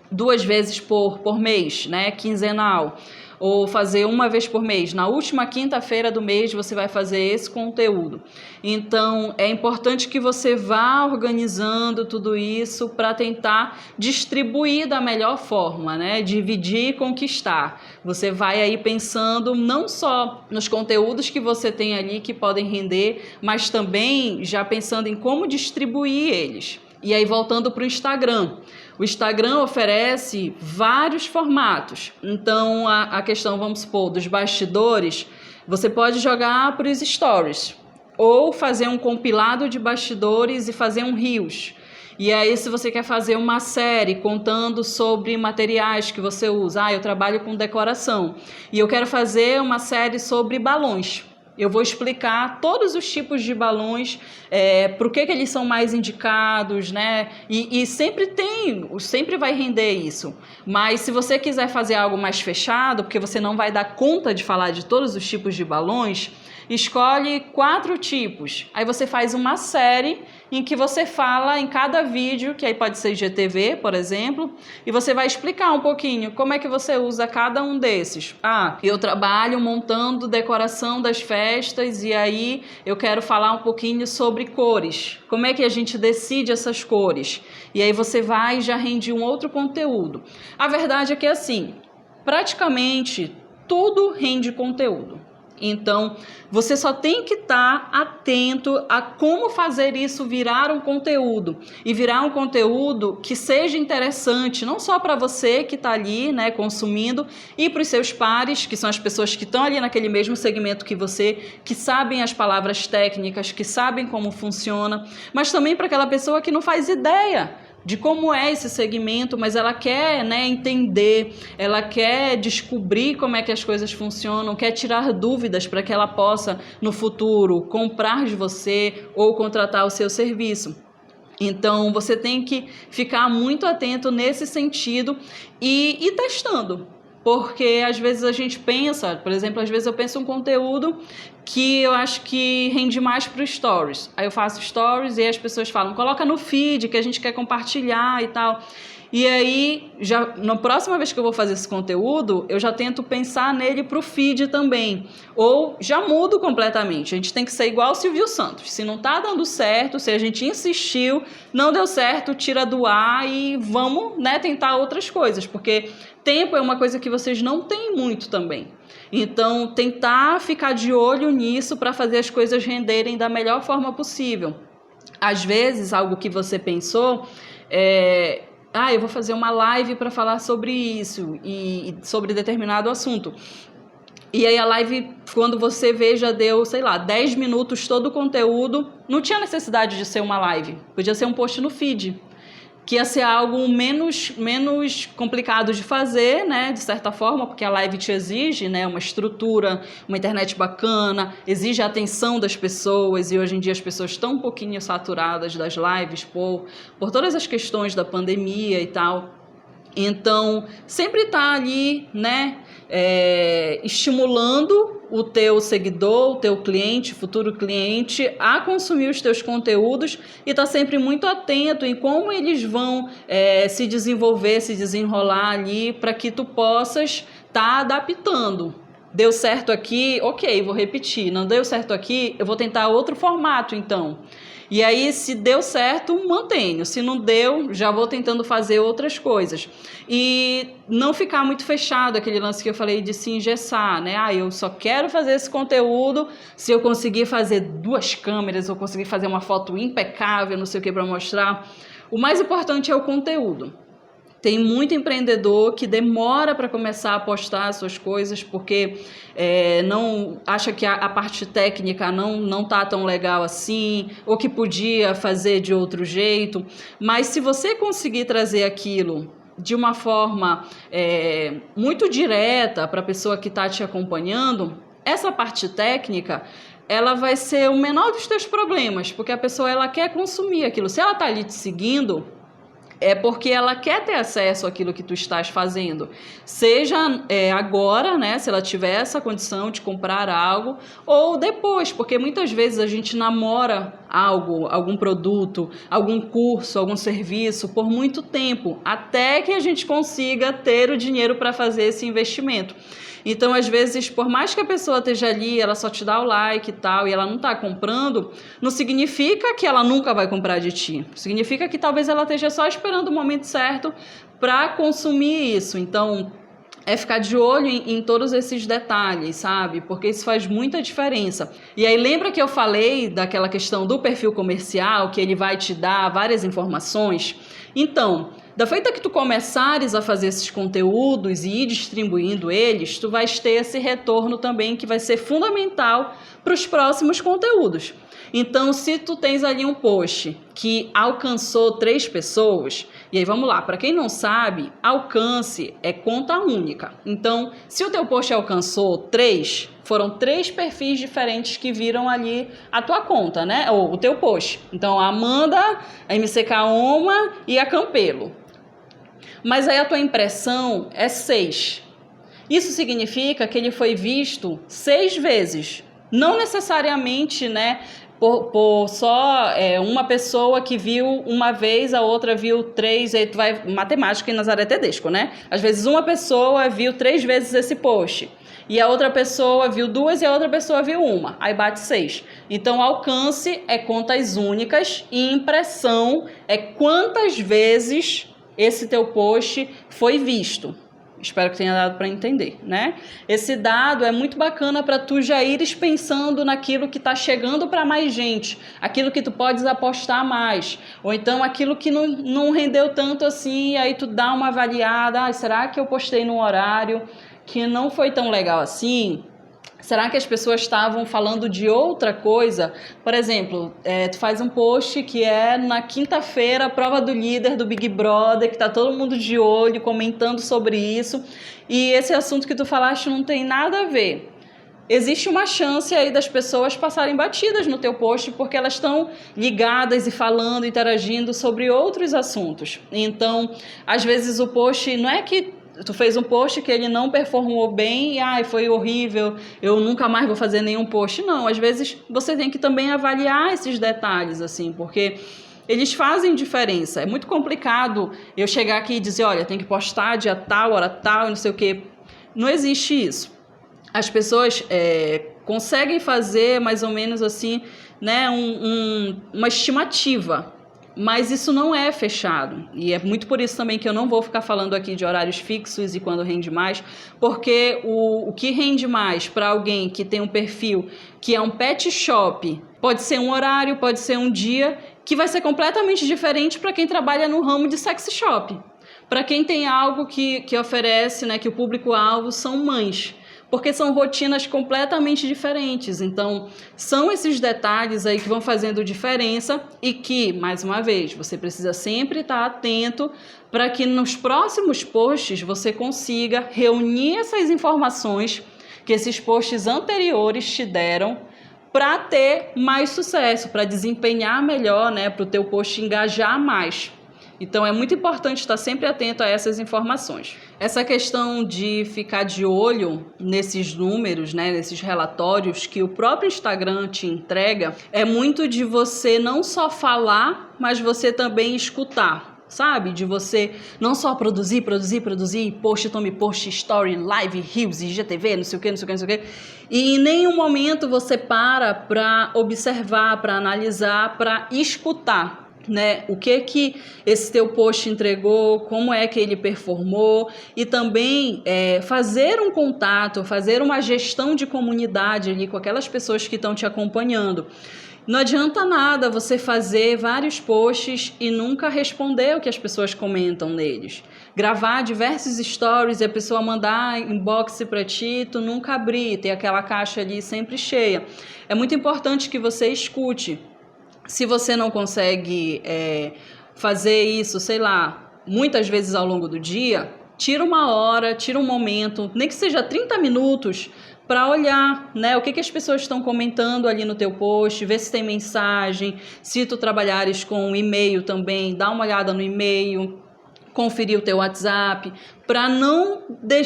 S1: 2 vezes por mês, né? Quinzenal, ou fazer uma vez por mês. Na última quinta-feira do mês você vai fazer esse conteúdo. Então, é importante que você vá organizando tudo isso para tentar distribuir da melhor forma, né? Dividir e conquistar. Você vai aí pensando não só nos conteúdos que você tem ali que podem render, mas também já pensando em como distribuir eles. E aí, voltando para o Instagram. O Instagram oferece vários formatos. Então, a questão, vamos supor, dos bastidores, você pode jogar para os stories. Ou fazer um compilado de bastidores e fazer um Reels. E aí, se você quer fazer uma série contando sobre materiais que você usa. Eu trabalho com decoração. E eu quero fazer uma série sobre balões. Eu vou explicar todos os tipos de balões, por que eles são mais indicados, né? E sempre vai render isso. Mas se você quiser fazer algo mais fechado, porque você não vai dar conta de falar de todos os tipos de balões, escolhe 4 tipos. Aí você faz uma série em que você fala em cada vídeo, que aí pode ser IGTV, por exemplo, e você vai explicar um pouquinho como é que você usa cada um desses. Eu trabalho montando decoração das festas e aí eu quero falar um pouquinho sobre cores. Como é que a gente decide essas cores? E aí você vai e já rende um outro conteúdo. A verdade é que assim, praticamente tudo rende conteúdo. Então, você só tem que estar atento a como fazer isso virar um conteúdo. E virar um conteúdo que seja interessante, não só para você que está ali, né, consumindo, e para os seus pares, que são as pessoas que estão ali naquele mesmo segmento que você, que sabem as palavras técnicas, que sabem como funciona, mas também para aquela pessoa que não faz ideia de como é esse segmento, mas ela quer, né, entender, ela quer descobrir como é que as coisas funcionam, quer tirar dúvidas para que ela possa, no futuro, comprar de você ou contratar o seu serviço. Então, você tem que ficar muito atento nesse sentido e ir testando. porque às vezes a gente pensa, por exemplo, às vezes eu penso um conteúdo que eu acho que rende mais para os stories. Aí eu faço stories e as pessoas falam, coloca no feed que a gente quer compartilhar e tal. E aí, já na próxima vez que eu vou fazer esse conteúdo, eu já tento pensar nele para o feed também. Ou já mudo completamente. A gente tem que ser igual o Silvio Santos. Se não está dando certo, se a gente insistiu, não deu certo, tira do ar e vamos, né, tentar outras coisas. Porque tempo é uma coisa que vocês não têm muito também. Então, tentar ficar de olho nisso para fazer as coisas renderem da melhor forma possível. Às vezes, algo que você pensou eu vou fazer uma live para falar sobre isso e sobre determinado assunto. E aí a live, quando você vê, já deu, sei lá, 10 minutos todo o conteúdo. Não tinha necessidade de ser uma live. Podia ser um post no feed, que ia ser algo menos complicado de fazer, né, de certa forma, porque a live te exige, né, uma estrutura, uma internet bacana, exige a atenção das pessoas, e hoje em dia as pessoas estão um pouquinho saturadas das lives por todas as questões da pandemia e tal. Então, sempre tá ali, né, estimulando o teu seguidor, o teu cliente, futuro cliente, a consumir os teus conteúdos e tá sempre muito atento em como eles vão se desenvolver, se desenrolar ali, para que tu possas tá adaptando. Deu certo aqui, ok, vou repetir. Não deu certo aqui, eu vou tentar outro formato, então. E aí, se deu certo, mantenho. Se não deu, já vou tentando fazer outras coisas. E não ficar muito fechado, aquele lance que eu falei de se engessar, né? Eu só quero fazer esse conteúdo se eu conseguir fazer 2 câmeras, ou conseguir fazer uma foto impecável, não sei o que para mostrar. O mais importante é o conteúdo. Tem muito empreendedor que demora para começar a postar as suas coisas porque não acha que a parte técnica não tá tão legal assim, ou que podia fazer de outro jeito. Mas se você conseguir trazer aquilo de uma forma muito direta para a pessoa que está te acompanhando, essa parte técnica ela vai ser o menor dos teus problemas, porque a pessoa ela quer consumir aquilo. Se ela está ali te seguindo, é porque ela quer ter acesso àquilo que tu estás fazendo. Seja agora, né, se ela tiver essa condição de comprar algo, ou depois, porque muitas vezes a gente namora algo, algum produto, algum curso, algum serviço por muito tempo, até que a gente consiga ter o dinheiro para fazer esse investimento. Então, às vezes, por mais que a pessoa esteja ali, ela só te dá o like e tal, e ela não está comprando, não significa que ela nunca vai comprar de ti. Significa que talvez ela esteja só esperando o momento certo para consumir isso. Então, é ficar de olho em todos esses detalhes, sabe? Porque isso faz muita diferença. E aí, lembra que eu falei daquela questão do perfil comercial, que ele vai te dar várias informações? Então, da feita que tu começares a fazer esses conteúdos e ir distribuindo eles, tu vais ter esse retorno também que vai ser fundamental para os próximos conteúdos. Então, se tu tens ali um post que alcançou 3 pessoas, e aí vamos lá, para quem não sabe, alcance é conta única. Então, se o teu post alcançou 3, foram 3 perfis diferentes que viram ali a tua conta, né? Ou o teu post. Então, a Amanda, a MCK Oma e a Campelo. Mas aí a tua impressão é 6. Isso significa que ele foi visto 6 vezes. Não necessariamente, né, por só uma pessoa que viu uma vez, a outra viu 3, aí tu vai, matemática em Nazaré Tedesco, né? Às vezes uma pessoa viu 3 vezes esse post, e a outra pessoa viu 2 e a outra pessoa viu 1, aí bate 6. Então, alcance é contas únicas e impressão é quantas vezes esse teu post foi visto. Espero que tenha dado para entender, né? Esse dado é muito bacana para tu já ires pensando naquilo que está chegando para mais gente, aquilo que tu podes apostar mais, ou então aquilo que não rendeu tanto assim, e aí tu dá uma avaliada, será que eu postei num horário que não foi tão legal assim? Será que as pessoas estavam falando de outra coisa? Por exemplo, tu faz um post que é na quinta-feira, prova do líder do Big Brother, que está todo mundo de olho, comentando sobre isso, e esse assunto que tu falaste não tem nada a ver. Existe uma chance aí das pessoas passarem batidas no teu post porque elas estão ligadas e falando, interagindo sobre outros assuntos. Então, às vezes o post não é que tu fez um post que ele não performou bem e foi horrível, eu nunca mais vou fazer nenhum post. Não, às vezes você tem que também avaliar esses detalhes, assim, porque eles fazem diferença. É muito complicado eu chegar aqui e dizer, olha, tem que postar dia tal, hora tal, e não sei o quê. Não existe isso. As pessoas conseguem fazer mais ou menos assim, né, uma estimativa, mas isso não é fechado. E é muito por isso também que eu não vou ficar falando aqui de horários fixos e quando rende mais, porque o que rende mais para alguém que tem um perfil que é um pet shop, pode ser um horário, pode ser um dia, que vai ser completamente diferente para quem trabalha no ramo de sex shop. Para quem tem algo que oferece, né, que o público-alvo são mães, porque são rotinas completamente diferentes. Então, são esses detalhes aí que vão fazendo diferença e que, mais uma vez, você precisa sempre estar atento para que nos próximos posts você consiga reunir essas informações que esses posts anteriores te deram para ter mais sucesso, para desempenhar melhor, né, para o teu post engajar mais. Então, é muito importante estar sempre atento a essas informações. Essa questão de ficar de olho nesses números, né, nesses relatórios que o próprio Instagram te entrega, é muito de você não só falar, mas você também escutar, sabe? De você não só produzir, post, tome post, story, live, reels, IGTV, não sei o que. E em nenhum momento você para observar, para analisar, para escutar, né, o que esse teu post entregou, como é que ele performou, e também fazer um contato, fazer uma gestão de comunidade ali com aquelas pessoas que estão te acompanhando. Não adianta nada você fazer vários posts e nunca responder o que as pessoas comentam neles. Gravar diversos stories e a pessoa mandar inbox para ti, tu nunca abrir, ter aquela caixa ali sempre cheia. É muito importante que você escute. Se você não consegue fazer isso, sei lá, muitas vezes ao longo do dia, tira uma hora, tira um momento, nem que seja 30 minutos, para olhar, né, o que as pessoas estão comentando ali no teu post, ver se tem mensagem, se tu trabalhares com e-mail também, dá uma olhada no e-mail, conferir o teu WhatsApp, para não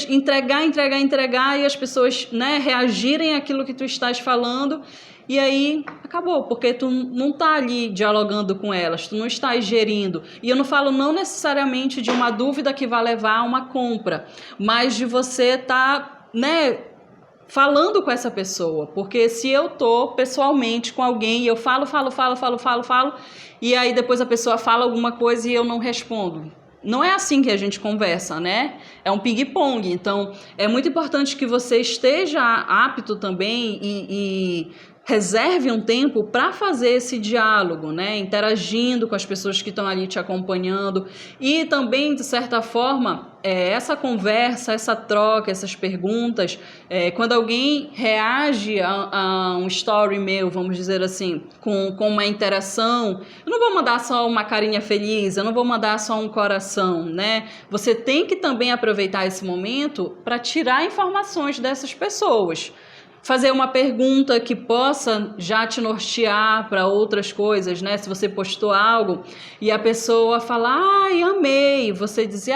S1: entregar e as pessoas, né, reagirem àquilo que tu estás falando. E aí, acabou, porque tu não está ali dialogando com elas, tu não está gerindo. E eu não falo não necessariamente de uma dúvida que vai levar a uma compra, mas de você estar, né, falando com essa pessoa. Porque se eu tô pessoalmente com alguém e eu falo, e aí depois a pessoa fala alguma coisa e eu não respondo. Não é assim que a gente conversa, né? É um ping-pong. Então, é muito importante que você esteja apto também e reserve um tempo para fazer esse diálogo, né? Interagindo com as pessoas que estão ali te acompanhando e também, de certa forma, essa conversa, essa troca, essas perguntas, quando alguém reage a um story meu, vamos dizer assim, com uma interação, eu não vou mandar só uma carinha feliz, eu não vou mandar só um coração, né? Você tem que também aproveitar esse momento para tirar informações dessas pessoas. Fazer uma pergunta que possa já te nortear para outras coisas, né? Se você postou algo e a pessoa fala, ai, amei, você diz,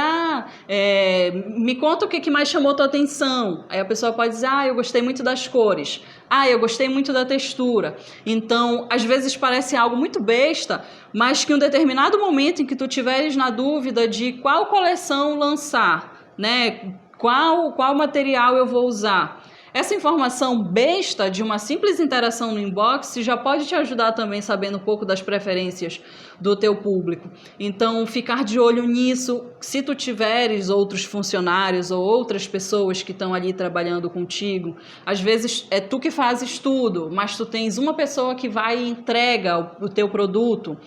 S1: me conta o que mais chamou tua atenção. Aí a pessoa pode dizer, eu gostei muito das cores, eu gostei muito da textura. Então, às vezes parece algo muito besta, mas que em um determinado momento em que tu tiveres na dúvida de qual coleção lançar, né? Qual material eu vou usar, essa informação besta de uma simples interação no inbox já pode te ajudar também sabendo um pouco das preferências do teu público. Então, ficar de olho nisso, se tu tiveres outros funcionários ou outras pessoas que estão ali trabalhando contigo, às vezes é tu que fazes tudo, mas tu tens uma pessoa que vai e entrega o teu produto,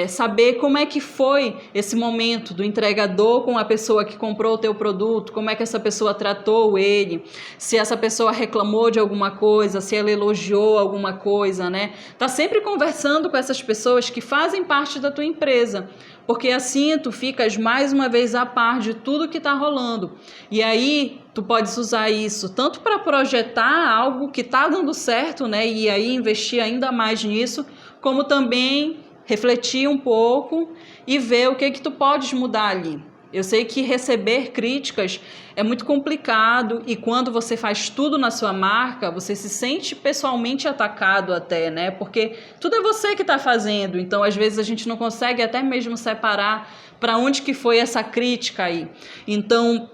S1: saber como é que foi esse momento do entregador com a pessoa que comprou o teu produto, como é que essa pessoa tratou ele, se essa pessoa reclamou de alguma coisa, se ela elogiou alguma coisa, né? Tá sempre conversando com essas pessoas que fazem parte da tua empresa, porque assim tu ficas mais uma vez a par de tudo que tá rolando. E aí tu podes usar isso tanto para projetar algo que tá dando certo, né? E aí investir ainda mais nisso, como também refletir um pouco e ver o que tu podes mudar ali. Eu sei que receber críticas é muito complicado e quando você faz tudo na sua marca, você se sente pessoalmente atacado até, né? Porque tudo é você que está fazendo, então às vezes a gente não consegue até mesmo separar para onde que foi essa crítica aí. Então,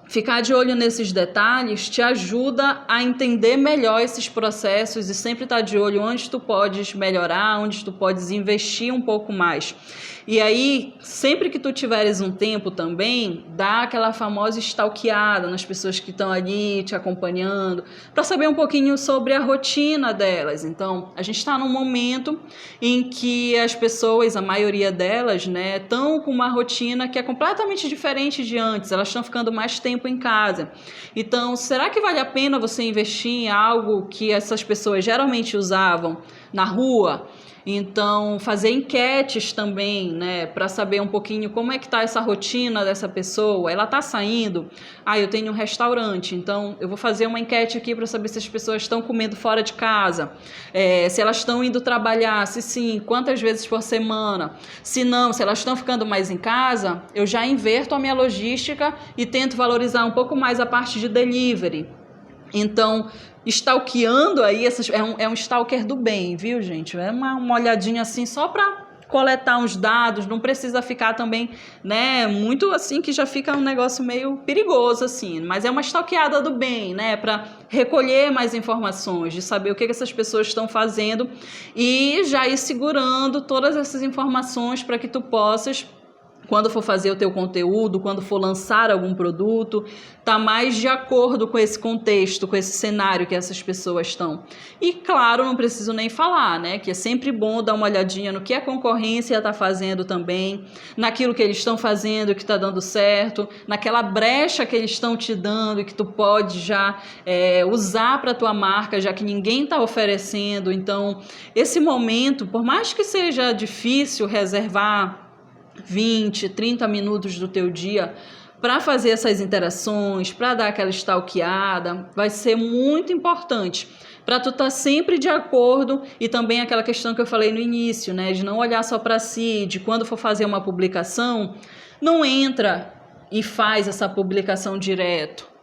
S1: ficar de olho nesses detalhes te ajuda a entender melhor esses processos e sempre estar de olho onde tu podes melhorar, onde tu podes investir um pouco mais. E aí, sempre que tu tiveres um tempo também, dá aquela famosa stalkeada nas pessoas que estão ali te acompanhando, para saber um pouquinho sobre a rotina delas. Então, a gente está num momento em que as pessoas, a maioria delas, né, estão com uma rotina que é completamente diferente de antes, elas estão ficando mais tempo em casa. Então, será que vale a pena você investir em algo que essas pessoas geralmente usavam na rua? Então, fazer enquetes também, né, para saber um pouquinho como é que está essa rotina dessa pessoa. Ela está saindo? Eu tenho um restaurante, então eu vou fazer uma enquete aqui para saber se as pessoas estão comendo fora de casa, se elas estão indo trabalhar, se sim, quantas vezes por semana. Se não, se elas estão ficando mais em casa, eu já inverto a minha logística e tento valorizar um pouco mais a parte de delivery. Então, stalkeando aí, é um stalker do bem, viu, gente? É uma olhadinha assim só para coletar uns dados, não precisa ficar também, né, muito assim que já fica um negócio meio perigoso assim, mas é uma stalkeada do bem, né, para recolher mais informações, de saber o que essas pessoas estão fazendo e já ir segurando todas essas informações para que tu possas, quando for fazer o teu conteúdo, quando for lançar algum produto, tá mais de acordo com esse contexto, com esse cenário que essas pessoas estão. E claro, não preciso nem falar, né, que é sempre bom dar uma olhadinha no que a concorrência está fazendo também, naquilo que eles estão fazendo, que está dando certo, naquela brecha que eles estão te dando e que tu pode já usar para tua marca, já que ninguém está oferecendo. Então, esse momento, por mais que seja difícil reservar 20, 30 minutos do teu dia para fazer essas interações, para dar aquela stalkeada, vai ser muito importante para tu estar sempre de acordo e também aquela questão que eu falei no início, né, de não olhar só para si, de quando for fazer uma publicação, não entra e faz essa publicação direto.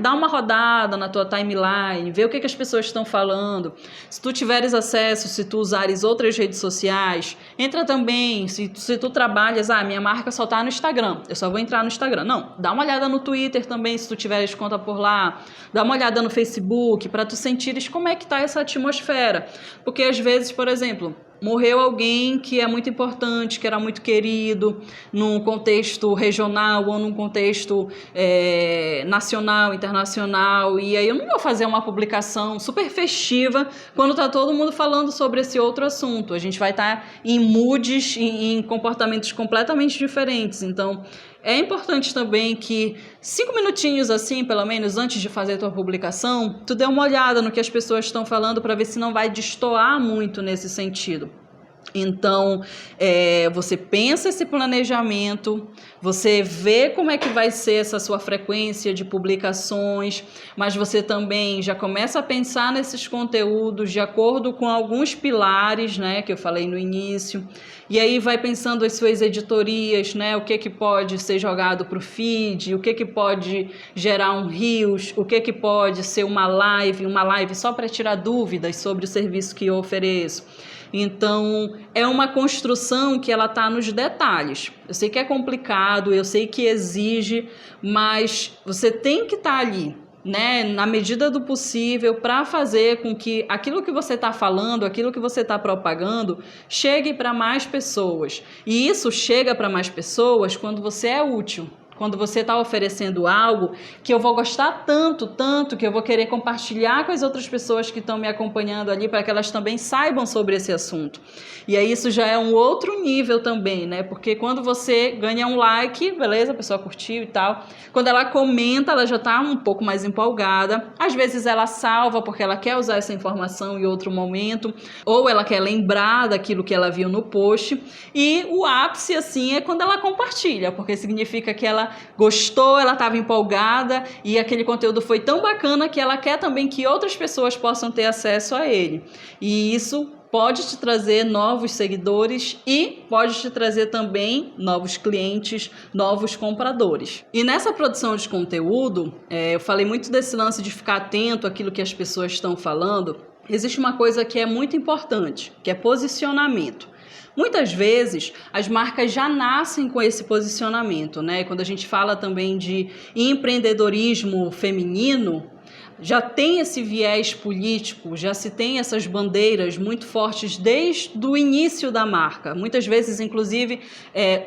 S1: Dá uma rodada na tua timeline, vê o que as pessoas estão falando. Se tu tiveres acesso, se tu usares outras redes sociais, entra também. Se tu trabalhas, minha marca só tá no Instagram, eu só vou entrar no Instagram. Não, dá uma olhada no Twitter também, se tu tiveres conta por lá. Dá uma olhada no Facebook, para tu sentires como é que tá essa atmosfera. Porque às vezes, por exemplo, morreu alguém que é muito importante, que era muito querido, num contexto regional ou num contexto nacional, internacional, e aí eu não vou fazer uma publicação super festiva quando está todo mundo falando sobre esse outro assunto. A gente vai estar em moods, em comportamentos completamente diferentes. Então, é importante também que 5 minutinhos assim, pelo menos, antes de fazer a tua publicação, tu dê uma olhada no que as pessoas estão falando para ver se não vai destoar muito nesse sentido. Então, você pensa esse planejamento, você vê como é que vai ser essa sua frequência de publicações, mas você também já começa a pensar nesses conteúdos de acordo com alguns pilares, né, que eu falei no início, e aí vai pensando as suas editorias, né, o que pode ser jogado para o feed, o que pode gerar um Reels, o que pode ser uma live só para tirar dúvidas sobre o serviço que eu ofereço. Então, é uma construção que ela está nos detalhes. Eu sei que é complicado, eu sei que exige, mas você tem que estar ali, né, na medida do possível, para fazer com que aquilo que você está falando, aquilo que você está propagando, chegue para mais pessoas. E isso chega para mais pessoas quando você é útil. Quando você está oferecendo algo que eu vou gostar tanto, que eu vou querer compartilhar com as outras pessoas que estão me acompanhando ali, para que elas também saibam sobre esse assunto. E aí isso já é um outro nível também, né? Porque quando você ganha um like, beleza, a pessoa curtiu e tal. Quando ela comenta, ela já está um pouco mais empolgada. Às vezes ela salva porque ela quer usar essa informação em outro momento, ou ela quer lembrar daquilo que ela viu no post. E o ápice, assim, é quando ela compartilha, porque significa que ela gostou, ela estava empolgada e aquele conteúdo foi tão bacana que ela quer também que outras pessoas possam ter acesso a ele. E isso pode te trazer novos seguidores e pode te trazer também novos clientes, novos compradores. E nessa produção de conteúdo, eu falei muito desse lance de ficar atento àquilo que as pessoas estão falando. Existe uma coisa que é muito importante, que é posicionamento. Muitas vezes as marcas já nascem com esse posicionamento, né? Quando a gente fala também de empreendedorismo feminino, já tem esse viés político, já se tem essas bandeiras muito fortes desde o início da marca. Muitas vezes, inclusive,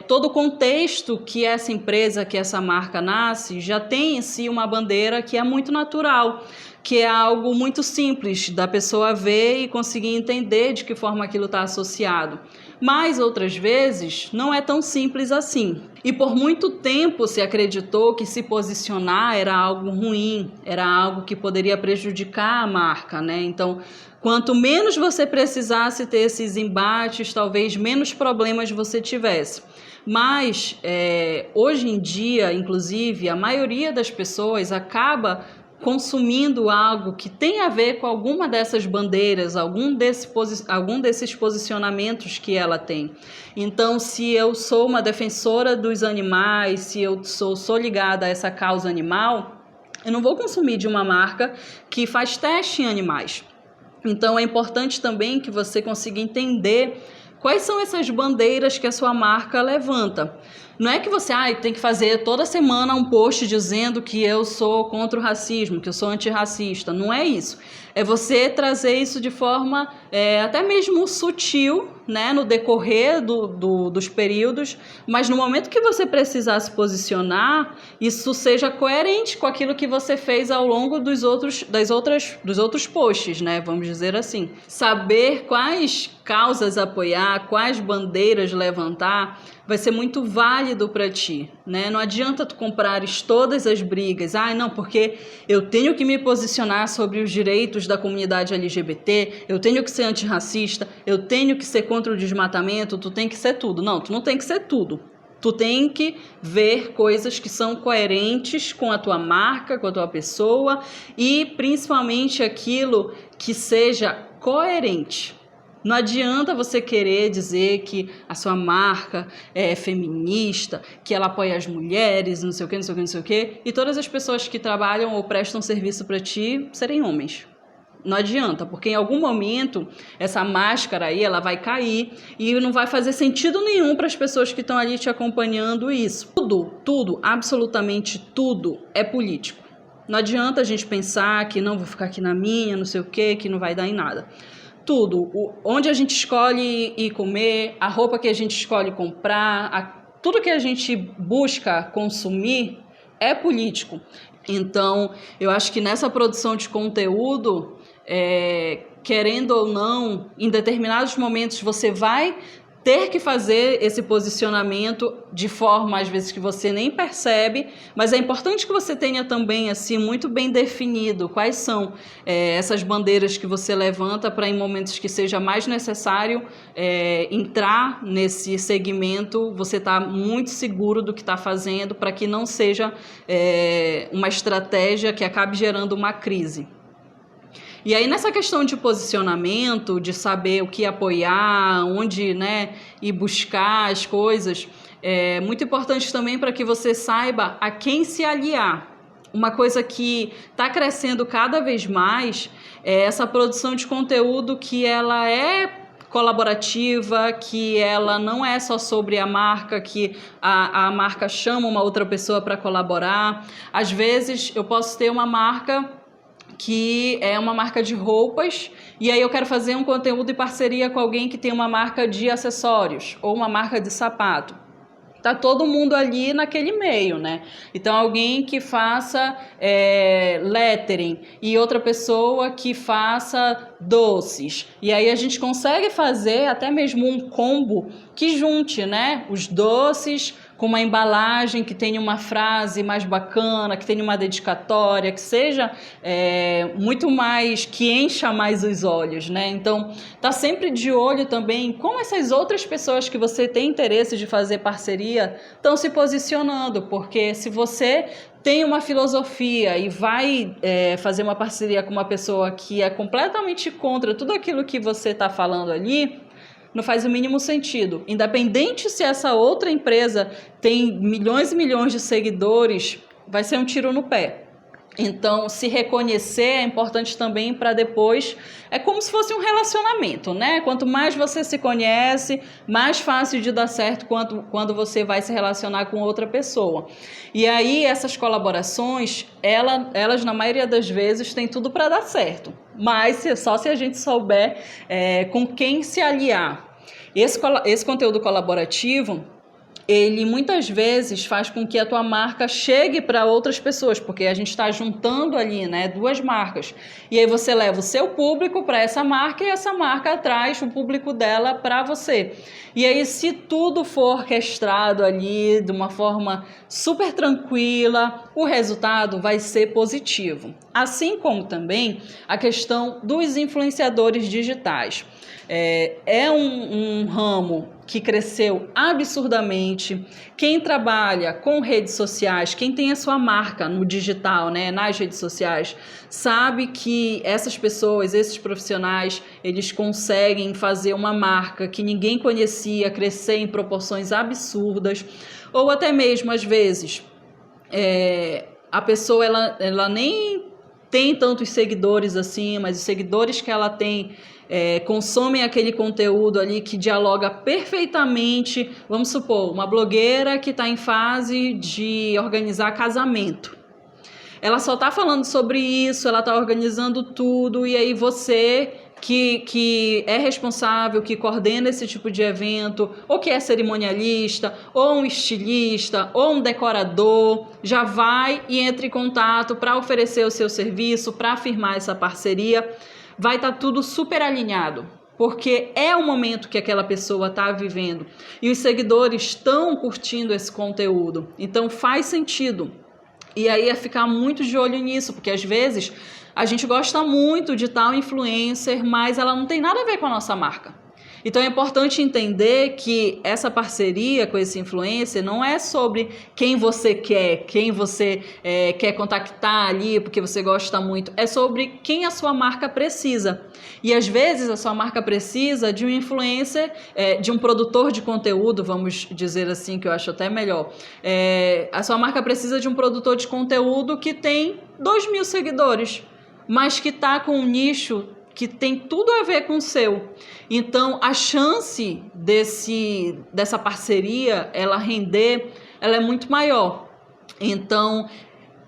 S1: todo o contexto que essa empresa, que essa marca nasce, já tem em si uma bandeira que é muito natural, que é algo muito simples da pessoa ver e conseguir entender de que forma aquilo está associado. Mas outras vezes não é tão simples assim. E por muito tempo se acreditou que se posicionar era algo ruim, era algo que poderia prejudicar a marca, né? Então, quanto menos você precisasse ter esses embates, talvez menos problemas você tivesse. Mas hoje em dia, inclusive, a maioria das pessoas acaba consumindo algo que tem a ver com alguma dessas bandeiras, algum desses posicionamentos que ela tem. Então, se eu sou uma defensora dos animais, se eu sou ligada a essa causa animal, eu não vou consumir de uma marca que faz teste em animais. Então, é importante também que você consiga entender quais são essas bandeiras que a sua marca levanta. Não é que você tem que fazer toda semana um post dizendo que eu sou contra o racismo, que eu sou antirracista. Não é isso. É você trazer isso de forma até mesmo sutil, né, no decorrer dos períodos, mas no momento que você precisar se posicionar, isso seja coerente com aquilo que você fez ao longo dos outros posts, né, vamos dizer assim. Saber quais causas apoiar, quais bandeiras levantar, vai ser muito válido para ti, né? Não adianta tu comprares todas as brigas. Não, porque eu tenho que me posicionar sobre os direitos da comunidade LGBT, eu tenho que ser antirracista, eu tenho que ser contra o desmatamento, tu tem que ser tudo. Não, tu não tem que ser tudo. Tu tem que ver coisas que são coerentes com a tua marca, com a tua pessoa e principalmente aquilo que seja coerente. Não adianta você querer dizer que a sua marca é feminista, que ela apoia as mulheres, não sei o quê, não sei o quê, não sei o quê, e todas as pessoas que trabalham ou prestam serviço para ti serem homens. Não adianta, porque em algum momento essa máscara aí ela vai cair e não vai fazer sentido nenhum para as pessoas que estão ali te acompanhando isso. Tudo, absolutamente tudo é político. Não adianta a gente pensar que não, vou ficar aqui na minha, não sei o quê, que não vai dar em nada. Tudo, onde a gente escolhe ir comer, a roupa que a gente escolhe comprar, tudo que a gente busca consumir é político. Então, eu acho que nessa produção de conteúdo, querendo ou não, em determinados momentos você vai ter que fazer esse posicionamento de forma, às vezes, que você nem percebe, mas é importante que você tenha também, assim, muito bem definido quais são essas bandeiras que você levanta para, em momentos que seja mais necessário entrar nesse segmento, você está muito seguro do que está fazendo para que não seja uma estratégia que acabe gerando uma crise. E aí, nessa questão de posicionamento, de saber o que apoiar, onde, né, ir buscar as coisas, é muito importante também para que você saiba a quem se aliar. Uma coisa que está crescendo cada vez mais é essa produção de conteúdo que ela é colaborativa, que ela não é só sobre a marca, que a marca chama uma outra pessoa para colaborar. Às vezes, eu posso ter uma marca que é uma marca de roupas, e aí eu quero fazer um conteúdo em parceria com alguém que tem uma marca de acessórios ou uma marca de sapato. Tá todo mundo ali naquele meio, né? Então, alguém que faça lettering e outra pessoa que faça doces. E aí a gente consegue fazer até mesmo um combo que junte, né, os doces com uma embalagem que tenha uma frase mais bacana, que tenha uma dedicatória, que seja muito mais, que encha mais os olhos, né? Então, tá sempre de olho também como essas outras pessoas que você tem interesse de fazer parceria estão se posicionando, porque se você tem uma filosofia e vai fazer uma parceria com uma pessoa que é completamente contra tudo aquilo que você está falando ali, não faz o mínimo sentido. Independente se essa outra empresa tem milhões e milhões de seguidores, vai ser um tiro no pé. Então, se reconhecer é importante também para depois, é como se fosse um relacionamento, né? Quanto mais você se conhece, mais fácil de dar certo quando você vai se relacionar com outra pessoa. E aí, essas colaborações, elas na maioria das vezes, têm tudo para dar certo. Mas só se a gente souber com quem se aliar. Esse conteúdo colaborativo, ele muitas vezes faz com que a tua marca chegue para outras pessoas, porque a gente está juntando ali, né, duas marcas. E aí você leva o seu público para essa marca e essa marca traz o público dela para você. E aí, se tudo for orquestrado ali de uma forma super tranquila, o resultado vai ser positivo. Assim como também a questão dos influenciadores digitais. É um ramo que cresceu absurdamente. Quem trabalha com redes sociais, quem tem a sua marca no digital, né, nas redes sociais, sabe que essas pessoas, esses profissionais, eles conseguem fazer uma marca que ninguém conhecia, crescer em proporções absurdas, ou até mesmo, às vezes, a pessoa ela nem tem tantos seguidores assim, mas os seguidores que ela tem consomem aquele conteúdo ali que dialoga perfeitamente. Vamos supor, uma blogueira que está em fase de organizar casamento. Ela só está falando sobre isso, ela está organizando tudo, e aí você que é responsável, que coordena esse tipo de evento, ou que é cerimonialista, ou um estilista, ou um decorador, já vai e entra em contato para oferecer o seu serviço, para firmar essa parceria. Vai estar tudo super alinhado, porque é o momento que aquela pessoa está vivendo e os seguidores estão curtindo esse conteúdo, então faz sentido. E aí é ficar muito de olho nisso, porque às vezes a gente gosta muito de tal influencer, mas ela não tem nada a ver com a nossa marca. Então é importante entender que essa parceria com esse influencer não é sobre quem você quer quer contactar ali porque você gosta muito, é sobre quem a sua marca precisa. E às vezes a sua marca precisa de um influencer, de um produtor de conteúdo, vamos dizer assim, que eu acho até melhor. A sua marca precisa de um produtor de conteúdo que tem 2.000 seguidores, mas que está com um nicho que tem tudo a ver com o seu. Então, a chance dessa parceria, ela render, ela é muito maior. Então,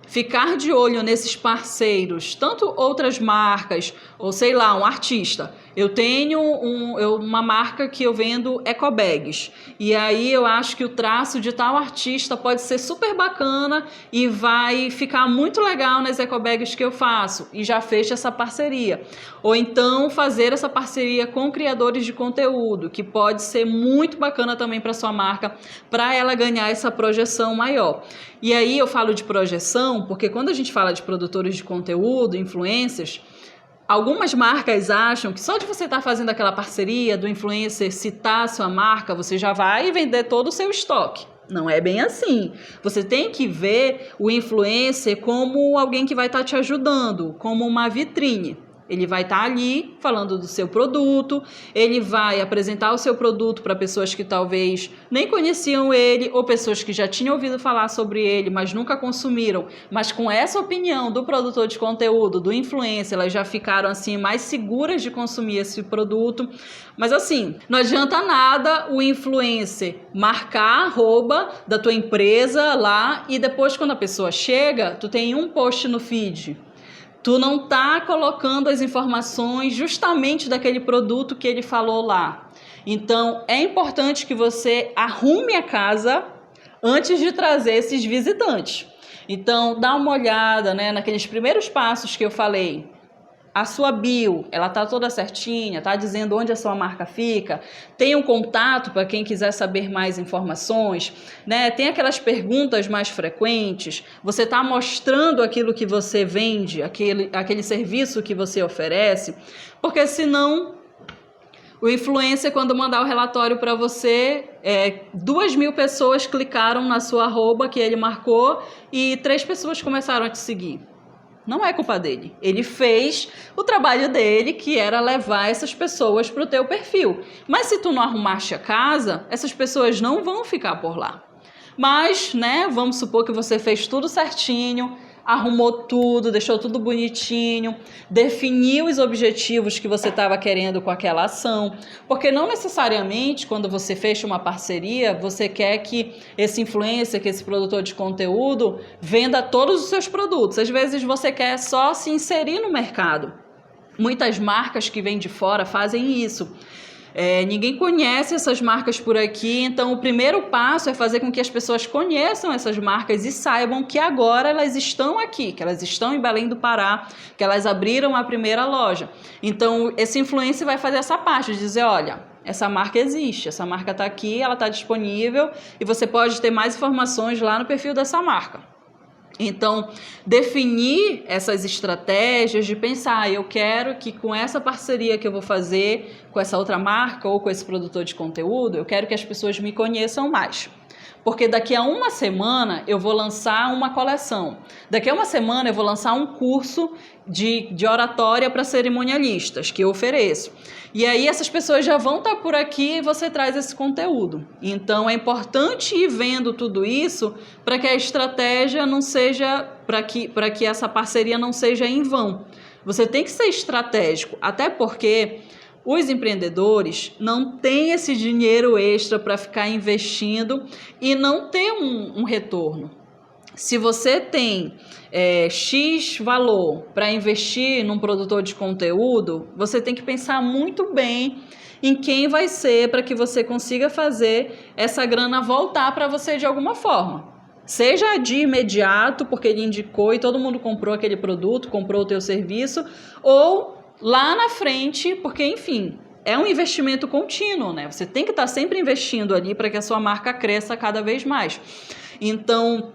S1: ficar de olho nesses parceiros, tanto outras marcas, ou sei lá, um artista. Eu tenho uma marca que eu vendo ecobags, e aí eu acho que o traço de tal artista pode ser super bacana e vai ficar muito legal nas ecobags que eu faço, e já fecho essa parceria. Ou então fazer essa parceria com criadores de conteúdo, que pode ser muito bacana também para sua marca, para ela ganhar essa projeção maior. E aí eu falo de projeção, porque quando a gente fala de produtores de conteúdo, influencers, algumas marcas acham que só de você estar fazendo aquela parceria do influencer citar a sua marca, você já vai vender todo o seu estoque. Não é bem assim. Você tem que ver o influencer como alguém que vai estar te ajudando, como uma vitrine. Ele vai estar ali falando do seu produto, ele vai apresentar o seu produto para pessoas que talvez nem conheciam ele, ou pessoas que já tinham ouvido falar sobre ele, mas nunca consumiram. Mas com essa opinião do produtor de conteúdo, do influencer, elas já ficaram assim mais seguras de consumir esse produto. Mas assim, não adianta nada o influencer marcar a arroba da tua empresa lá e depois quando a pessoa chega, tu tem um post no feed. Tu não tá colocando as informações justamente daquele produto que ele falou lá. Então, é importante que você arrume a casa antes de trazer esses visitantes. Então, dá uma olhada, né, naqueles primeiros passos que eu falei. a sua bio, ela tá toda certinha, tá dizendo onde a sua marca fica, tem um contato para quem quiser saber mais informações, né? Tem aquelas perguntas mais frequentes, você tá mostrando aquilo que você vende, aquele serviço que você oferece, porque senão o influencer, quando mandar o relatório para você, 2.000 pessoas clicaram na sua arroba que ele marcou e 3 pessoas começaram a te seguir. Não é culpa dele. Ele fez o trabalho dele, que era levar essas pessoas para o teu perfil. Mas se tu não arrumaste a casa, essas pessoas não vão ficar por lá. Mas, né, vamos supor que você fez tudo certinho, arrumou tudo, deixou tudo bonitinho, definiu os objetivos que você estava querendo com aquela ação, porque não necessariamente quando você fecha uma parceria, você quer que esse influencer, que esse produtor de conteúdo venda todos os seus produtos. Às vezes você quer só se inserir no mercado. Muitas marcas que vêm de fora fazem isso. Ninguém conhece essas marcas por aqui, então o primeiro passo é fazer com que as pessoas conheçam essas marcas e saibam que agora elas estão aqui, que elas estão em Belém do Pará, que elas abriram a primeira loja. Então esse influencer vai fazer essa parte de dizer, olha, essa marca existe, essa marca está aqui, ela está disponível e você pode ter mais informações lá no perfil dessa marca. Então, definir essas estratégias de pensar, eu quero que com essa parceria que eu vou fazer com essa outra marca ou com esse produtor de conteúdo, eu quero que as pessoas me conheçam mais. Porque daqui a uma semana eu vou lançar uma coleção. Daqui a uma semana eu vou lançar um curso de oratória para cerimonialistas que eu ofereço. E aí essas pessoas já vão estar por aqui e você traz esse conteúdo. Então é importante ir vendo tudo isso para que a estratégia não seja, para que essa parceria não seja em vão. Você tem que ser estratégico, até porque os empreendedores não têm esse dinheiro extra para ficar investindo e não ter um retorno. Se você tem X valor para investir num produtor de conteúdo, você tem que pensar muito bem em quem vai ser para que você consiga fazer essa grana voltar para você de alguma forma. Seja de imediato, porque ele indicou e todo mundo comprou aquele produto, comprou o teu serviço, ou lá na frente, porque, enfim, é um investimento contínuo, né? Você tem que estar sempre investindo ali para que a sua marca cresça cada vez mais. Então,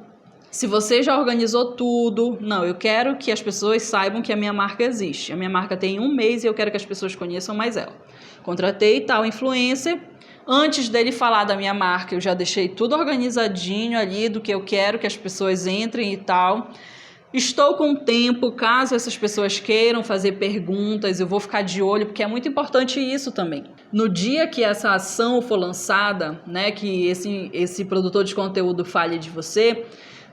S1: se você já organizou tudo, não, eu quero que as pessoas saibam que a minha marca existe. A minha marca tem 1 mês e eu quero que as pessoas conheçam mais ela. Contratei tal influencer. Antes dele falar da minha marca, eu já deixei tudo organizadinho ali do que eu quero que as pessoas entrem e tal. Estou com tempo, caso essas pessoas queiram fazer perguntas, eu vou ficar de olho, porque é muito importante isso também. No dia que essa ação for lançada, né, que esse produtor de conteúdo fale de você,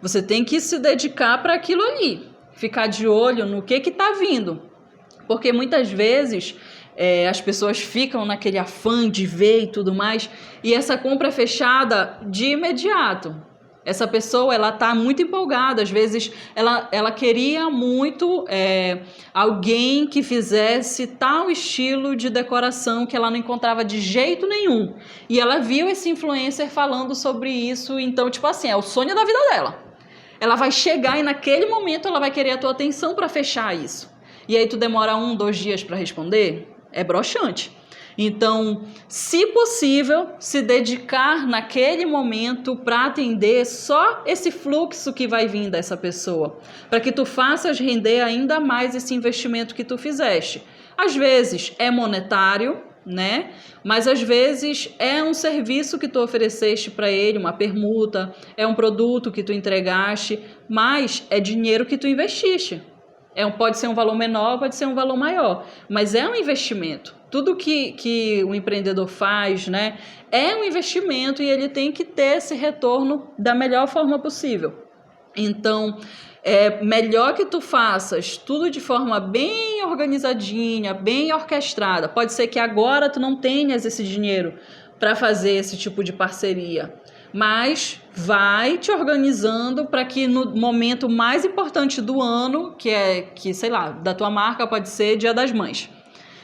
S1: você tem que se dedicar para aquilo ali, ficar de olho no que está vindo, porque muitas vezes as pessoas ficam naquele afã de ver e tudo mais, e essa compra é fechada de imediato. Essa pessoa, ela está muito empolgada, às vezes ela queria muito alguém que fizesse tal estilo de decoração que ela não encontrava de jeito nenhum. E ela viu esse influencer falando sobre isso, então, tipo assim, é o sonho da vida dela. Ela vai chegar e naquele momento ela vai querer a tua atenção para fechar isso. E aí tu demora 1, 2 dias para responder? É broxante. Então, se possível, se dedicar naquele momento para atender só esse fluxo que vai vir dessa pessoa, para que tu faças render ainda mais esse investimento que tu fizeste. Às vezes é monetário, né? Mas às vezes é um serviço que tu ofereceste para ele, uma permuta, é um produto que tu entregaste, mas é dinheiro que tu investiste. Pode ser um valor menor, pode ser um valor maior, mas é um investimento. Tudo que o empreendedor faz, né, é um investimento e ele tem que ter esse retorno da melhor forma possível. Então, é melhor que tu faças tudo de forma bem organizadinha, bem orquestrada. Pode ser que agora tu não tenhas esse dinheiro para fazer esse tipo de parceria, mas vai te organizando para que no momento mais importante do ano, que sei lá, da tua marca, pode ser Dia das Mães.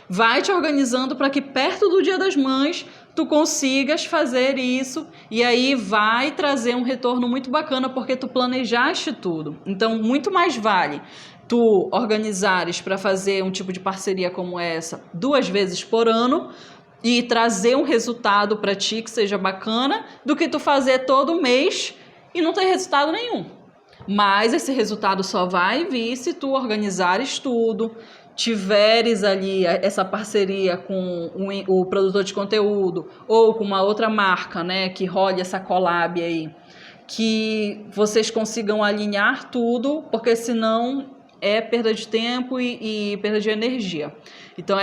S1: Vai te organizando para que perto do Dia das Mães tu consigas fazer isso e aí vai trazer um retorno muito bacana porque tu planejaste tudo. Então, muito mais vale tu organizares para fazer um tipo de parceria como essa 2 vezes por ano e trazer um resultado para ti que seja bacana, do que tu fazer todo mês e não ter resultado nenhum. Mas esse resultado só vai vir se tu organizares tudo, tiveres ali essa parceria com o produtor de conteúdo ou com uma outra marca, né, que role essa collab aí, que vocês consigam alinhar tudo, porque senão é perda de tempo e perda de energia. Então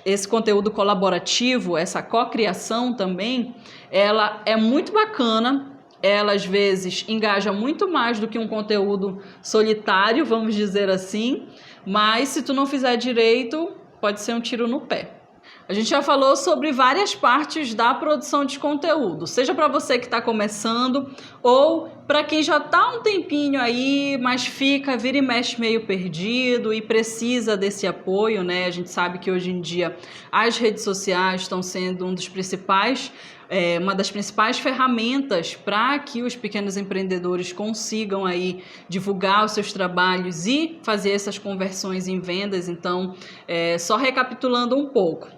S1: esse conteúdo colaborativo, essa cocriação também, ela é muito bacana. Ela às vezes engaja muito mais do que um conteúdo solitário, vamos dizer assim, mas se tu não fizer direito, pode ser um tiro no pé. A gente já falou sobre várias partes da produção de conteúdo, seja para você que está começando ou para quem já está um tempinho aí, mas vira e mexe meio perdido e precisa desse apoio, né? A gente sabe que hoje em dia as redes sociais estão sendo uma das principais ferramentas para que os pequenos empreendedores consigam aí divulgar os seus trabalhos e fazer essas conversões em vendas. Então, só recapitulando um pouco,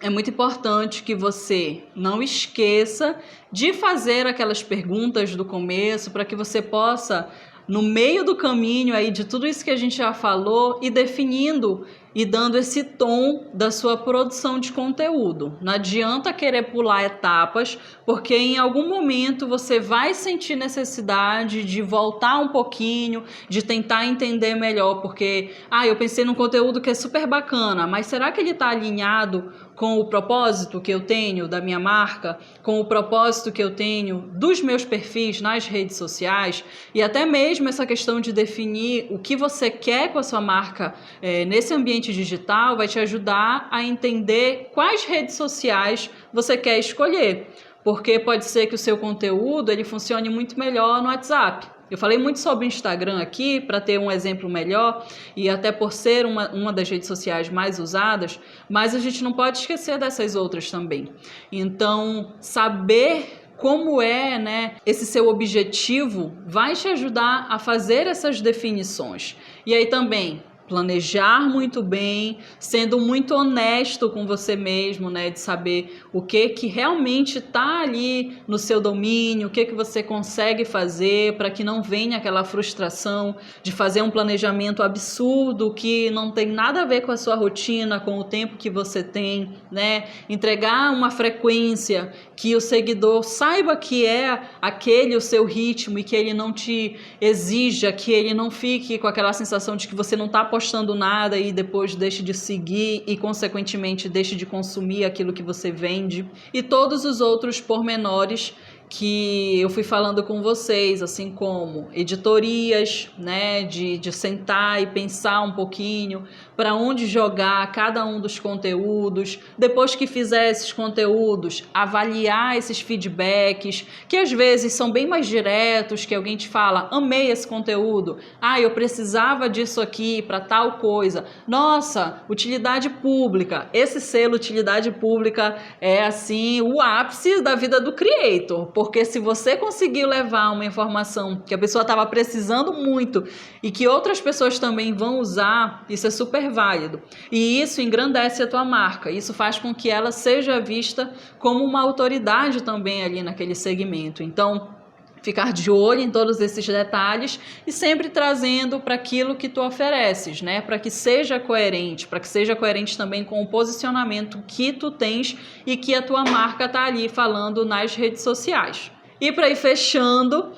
S1: é muito importante que você não esqueça de fazer aquelas perguntas do começo para que você possa, no meio do caminho aí de tudo isso que a gente já falou, ir definindo e dando esse tom da sua produção de conteúdo. Não adianta querer pular etapas, porque em algum momento você vai sentir necessidade de voltar um pouquinho, de tentar entender melhor, porque eu pensei num conteúdo que é super bacana, mas será que ele está alinhado com o propósito que eu tenho da minha marca, com o propósito que eu tenho dos meus perfis nas redes sociais, e até mesmo essa questão de definir o que você quer com a sua marca nesse ambiente digital vai te ajudar a entender quais redes sociais você quer escolher, porque pode ser que o seu conteúdo ele funcione muito melhor no WhatsApp. Eu falei muito sobre o Instagram aqui para ter um exemplo melhor e até por ser uma das redes sociais mais usadas, mas a gente não pode esquecer dessas outras também. Então, saber como né, esse seu objetivo vai te ajudar a fazer essas definições. E aí também planejar muito bem, sendo muito honesto com você mesmo, né, de saber o que realmente está ali no seu domínio, o que você consegue fazer para que não venha aquela frustração de fazer um planejamento absurdo que não tem nada a ver com a sua rotina, com o tempo que você tem, né, entregar uma frequência que o seguidor saiba que é aquele o seu ritmo e que ele não te exija, que ele não fique com aquela sensação de que você não está postando nada e depois deixe de seguir e, consequentemente, deixe de consumir aquilo que você vende. E todos os outros pormenores que eu fui falando com vocês, assim como editorias, né, de sentar e pensar um pouquinho para onde jogar cada um dos conteúdos, depois que fizer esses conteúdos, avaliar esses feedbacks, que às vezes são bem mais diretos, que alguém te fala, amei esse conteúdo, eu precisava disso aqui para tal coisa, nossa, utilidade pública, esse selo utilidade pública é assim o ápice da vida do creator, porque se você conseguir levar uma informação que a pessoa estava precisando muito e que outras pessoas também vão usar, isso é super válido. E isso engrandece a tua marca, isso faz com que ela seja vista como uma autoridade também ali naquele segmento. Então, ficar de olho em todos esses detalhes e sempre trazendo para aquilo que tu ofereces, né? Para que seja coerente também com o posicionamento que tu tens e que a tua marca está ali falando nas redes sociais. E para ir fechando,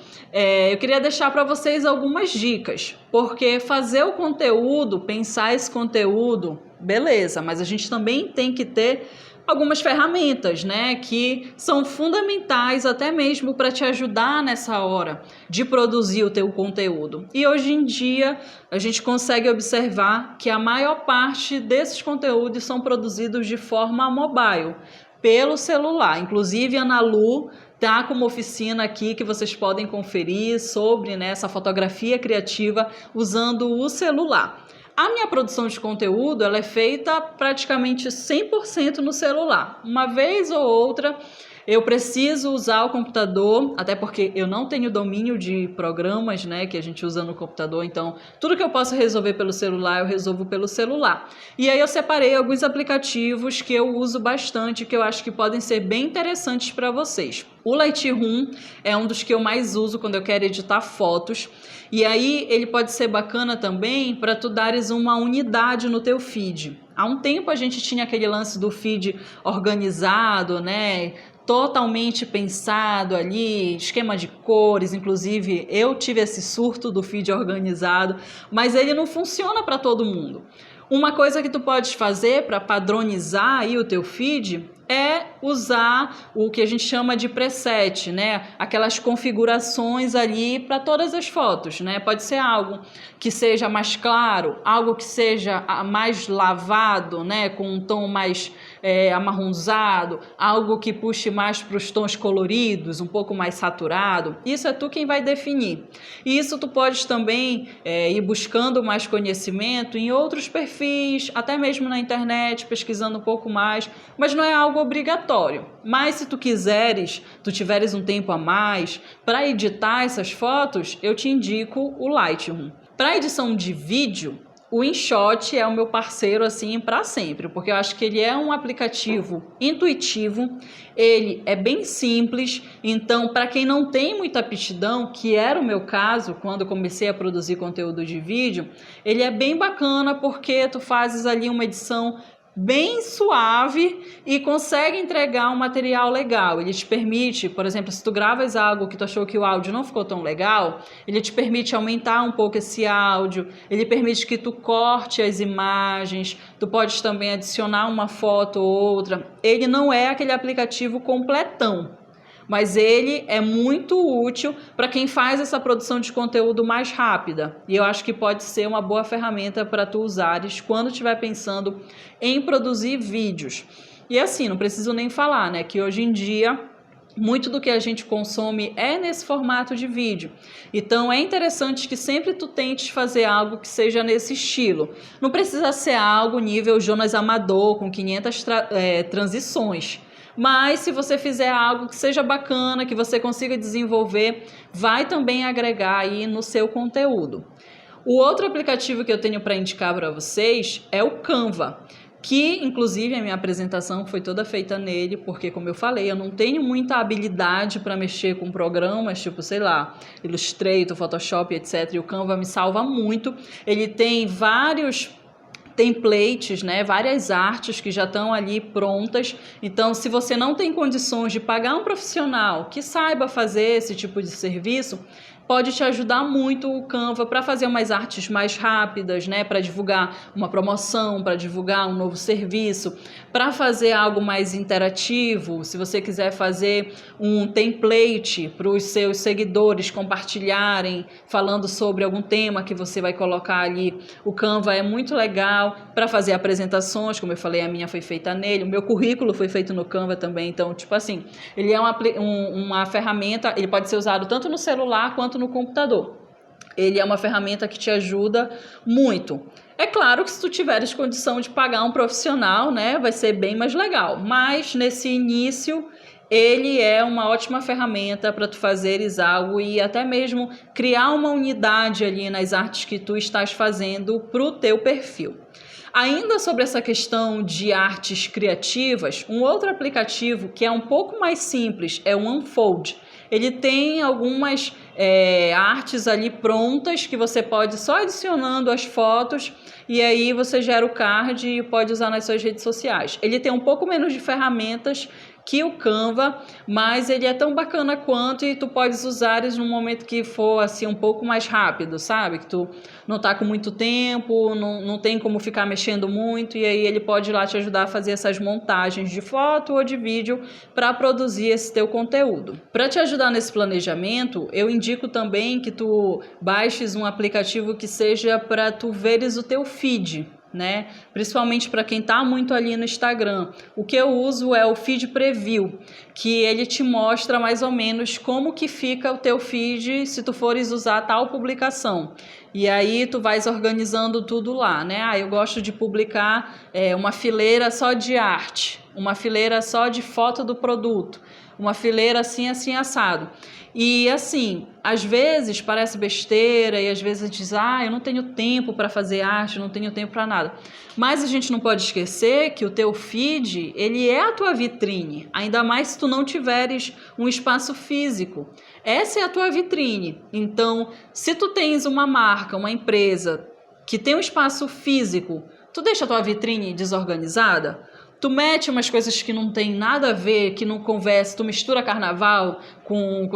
S1: eu queria deixar para vocês algumas dicas, porque fazer o conteúdo, pensar esse conteúdo, beleza, mas a gente também tem que ter algumas ferramentas, né, que são fundamentais até mesmo para te ajudar nessa hora de produzir o teu conteúdo. E hoje em dia a gente consegue observar que a maior parte desses conteúdos são produzidos de forma mobile, pelo celular. Inclusive a Ana Lu tá com uma oficina aqui que vocês podem conferir sobre, né, essa fotografia criativa usando o celular. A minha produção de conteúdo ela é feita praticamente 100% no celular. Uma vez ou outra eu preciso usar o computador, até porque eu não tenho domínio de programas, né, que a gente usa no computador, então tudo que eu posso resolver pelo celular, eu resolvo pelo celular. E aí eu separei alguns aplicativos que eu uso bastante, que eu acho que podem ser bem interessantes para vocês. O Lightroom é um dos que eu mais uso quando eu quero editar fotos, e aí ele pode ser bacana também para tu dares uma unidade no teu feed. Há um tempo a gente tinha aquele lance do feed organizado, né? Totalmente pensado ali, esquema de cores, inclusive eu tive esse surto do feed organizado, mas ele não funciona para todo mundo. Uma coisa que tu podes fazer para padronizar aí o teu feed é usar o que a gente chama de preset, né? Aquelas configurações ali para todas as fotos, né? Pode ser algo que seja mais claro, algo que seja mais lavado, né? Com um tom mais amarronzado, algo que puxe mais para os tons coloridos, um pouco mais saturado. Isso é tu quem vai definir. E isso tu podes também ir buscando mais conhecimento em outros perfis, até mesmo na internet, pesquisando um pouco mais, mas não é algo obrigatório. Mas se tu quiseres, tu tiveres um tempo a mais para editar essas fotos, eu te indico o Lightroom. Para edição de vídeo, o InShot é o meu parceiro assim para sempre, porque eu acho que ele é um aplicativo intuitivo, ele é bem simples, então para quem não tem muita aptidão, que era o meu caso quando comecei a produzir conteúdo de vídeo, ele é bem bacana porque tu fazes ali uma edição bem suave e consegue entregar um material legal. Ele te permite, por exemplo, se tu gravas algo que tu achou que o áudio não ficou tão legal, ele te permite aumentar um pouco esse áudio, ele permite que tu corte as imagens, tu pode também adicionar uma foto ou outra. Ele não é aquele aplicativo completão, mas ele é muito útil para quem faz essa produção de conteúdo mais rápida. E eu acho que pode ser uma boa ferramenta para tu usares quando estiver pensando em produzir vídeos. E assim, não preciso nem falar, né, que hoje em dia muito do que a gente consome é nesse formato de vídeo. Então é interessante que sempre tu tentes fazer algo que seja nesse estilo. Não precisa ser algo nível Jonas Amador com 500 transições. Mas se você fizer algo que seja bacana, que você consiga desenvolver, vai também agregar aí no seu conteúdo. O outro aplicativo que eu tenho para indicar para vocês é o Canva, que inclusive a minha apresentação foi toda feita nele, porque como eu falei, eu não tenho muita habilidade para mexer com programas, tipo, sei lá, Illustrator, Photoshop, etc. E o Canva me salva muito. Ele tem vários templates, né, várias artes que já estão ali prontas. Então, se você não tem condições de pagar um profissional que saiba fazer esse tipo de serviço, pode te ajudar muito o Canva para fazer umas artes mais rápidas, né, para divulgar uma promoção, para divulgar um novo serviço, para fazer algo mais interativo. Se você quiser fazer um template para os seus seguidores compartilharem, falando sobre algum tema que você vai colocar ali, o Canva é muito legal para fazer apresentações, como eu falei, a minha foi feita nele, o meu currículo foi feito no Canva também. Então, tipo assim, ele é uma ferramenta, ele pode ser usado tanto no celular quanto no computador. Ele é uma ferramenta que te ajuda muito. É claro que se tu tiveres condição de pagar um profissional, né, vai ser bem mais legal. Mas nesse início, ele é uma ótima ferramenta para tu fazeres algo e até mesmo criar uma unidade ali nas artes que tu estás fazendo para o teu perfil. Ainda sobre essa questão de artes criativas, um outro aplicativo que é um pouco mais simples é o Unfold. Ele tem algumas artes ali prontas que você pode só adicionando as fotos e aí você gera o card e pode usar nas suas redes sociais. Ele tem um pouco menos de ferramentas que o Canva, mas ele é tão bacana quanto e tu podes usar isso num momento que for assim um pouco mais rápido, sabe? Que tu não tá com muito tempo, não tem como ficar mexendo muito e aí ele pode ir lá te ajudar a fazer essas montagens de foto ou de vídeo para produzir esse teu conteúdo. Para te ajudar nesse planejamento, eu indico também que tu baixes um aplicativo que seja para tu veres o teu feed, né? Principalmente para quem está muito ali no Instagram. O que eu uso é o Feed Preview, que ele te mostra mais ou menos como que fica o teu feed se tu fores usar tal publicação. E aí tu vais organizando tudo lá, né? Eu gosto de publicar uma fileira só de arte, uma fileira só de foto do produto, uma fileira assim, assim, assado. E assim, às vezes parece besteira e às vezes a gente diz, eu não tenho tempo para fazer arte, não tenho tempo para nada. Mas a gente não pode esquecer que o teu feed, ele é a tua vitrine, ainda mais se tu não tiveres um espaço físico. Essa é a tua vitrine. Então, se tu tens uma marca, uma empresa que tem um espaço físico, tu deixa a tua vitrine desorganizada? Tu mete umas coisas que não tem nada a ver, que não conversa, tu mistura carnaval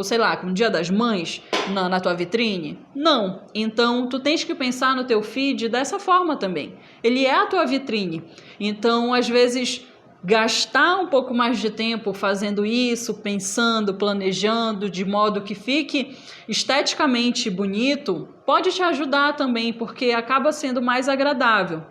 S1: sei lá, com o Dia das Mães na tua vitrine? Não. Então, tu tens que pensar no teu feed dessa forma também. Ele é a tua vitrine. Então, às vezes, gastar um pouco mais de tempo fazendo isso, pensando, planejando, de modo que fique esteticamente bonito, pode te ajudar também, porque acaba sendo mais agradável.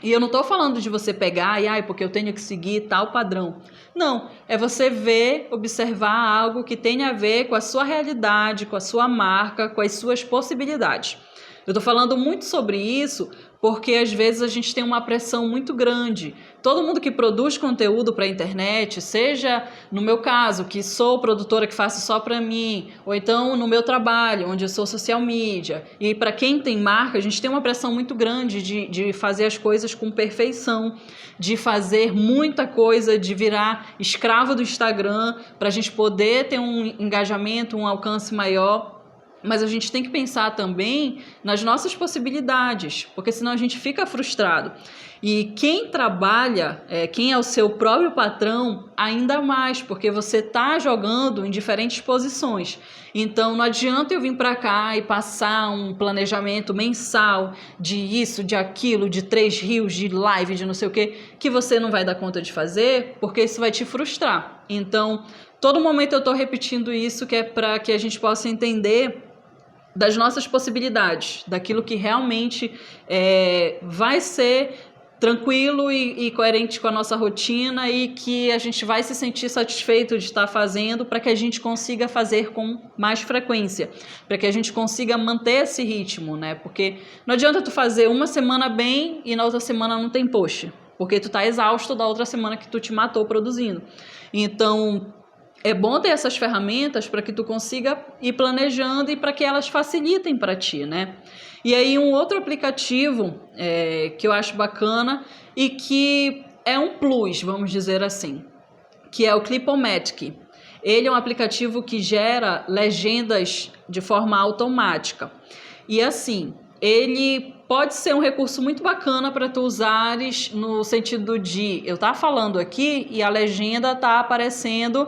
S1: E eu não estou falando de você pegar porque eu tenho que seguir tal padrão. Não, é você ver, observar algo que tenha a ver com a sua realidade, com a sua marca, com as suas possibilidades. Eu estou falando muito sobre isso porque às vezes a gente tem uma pressão muito grande. Todo mundo que produz conteúdo para a internet, seja no meu caso, que sou produtora que faço só para mim, ou então no meu trabalho, onde eu sou social media, e para quem tem marca, a gente tem uma pressão muito grande de fazer as coisas com perfeição, de fazer muita coisa, de virar escravo do Instagram, para a gente poder ter um engajamento, um alcance maior. Mas a gente tem que pensar também nas nossas possibilidades, porque senão a gente fica frustrado. E quem trabalha, quem é o seu próprio patrão, ainda mais, porque você está jogando em diferentes posições. Então não adianta eu vir para cá e passar um planejamento mensal de isso, de aquilo, de 3 reels, de live, de não sei o que você não vai dar conta de fazer, porque isso vai te frustrar. Então, todo momento eu estou repetindo isso, que é para que a gente possa entender das nossas possibilidades, daquilo que realmente vai ser tranquilo e coerente com a nossa rotina e que a gente vai se sentir satisfeito de estar fazendo, para que a gente consiga fazer com mais frequência, para que a gente consiga manter esse ritmo, né? Porque não adianta tu fazer uma semana bem e na outra semana não tem post, porque tu tá exausto da outra semana que tu te matou produzindo. Então, é bom ter essas ferramentas para que tu consiga ir planejando e para que elas facilitem para ti, né? E aí um outro aplicativo que eu acho bacana e que é um plus, vamos dizer assim, que é o Clipomatic. Ele é um aplicativo que gera legendas de forma automática. E assim, ele pode ser um recurso muito bacana para tu usares no sentido de eu estar falando aqui e a legenda tá aparecendo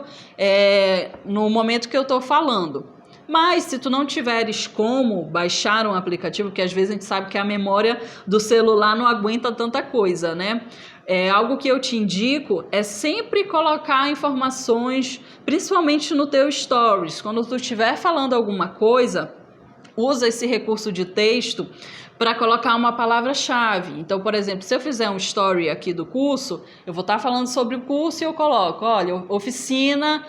S1: no momento que eu estou falando. Mas se tu não tiveres como baixar um aplicativo, porque às vezes a gente sabe que a memória do celular não aguenta tanta coisa, né? Algo que eu te indico é sempre colocar informações, principalmente no teu stories. Quando tu estiver falando alguma coisa, usa esse recurso de texto para colocar uma palavra-chave. Então, por exemplo, se eu fizer um story aqui do curso, eu vou estar falando sobre o curso e eu coloco, olha, oficina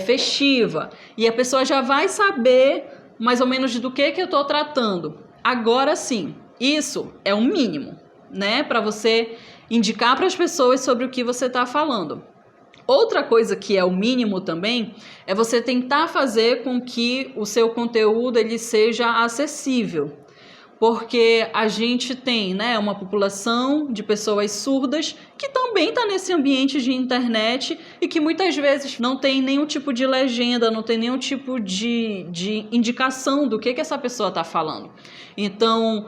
S1: festiva. E a pessoa já vai saber mais ou menos do que eu estou tratando. Agora sim, isso é um mínimo, né? Para você indicar para as pessoas sobre o que você está falando. Outra coisa que é o mínimo também é você tentar fazer com que o seu conteúdo ele seja acessível. Porque a gente tem, né, uma população de pessoas surdas que também está nesse ambiente de internet e que muitas vezes não tem nenhum tipo de legenda, não tem nenhum tipo de indicação do que essa pessoa está falando. Então,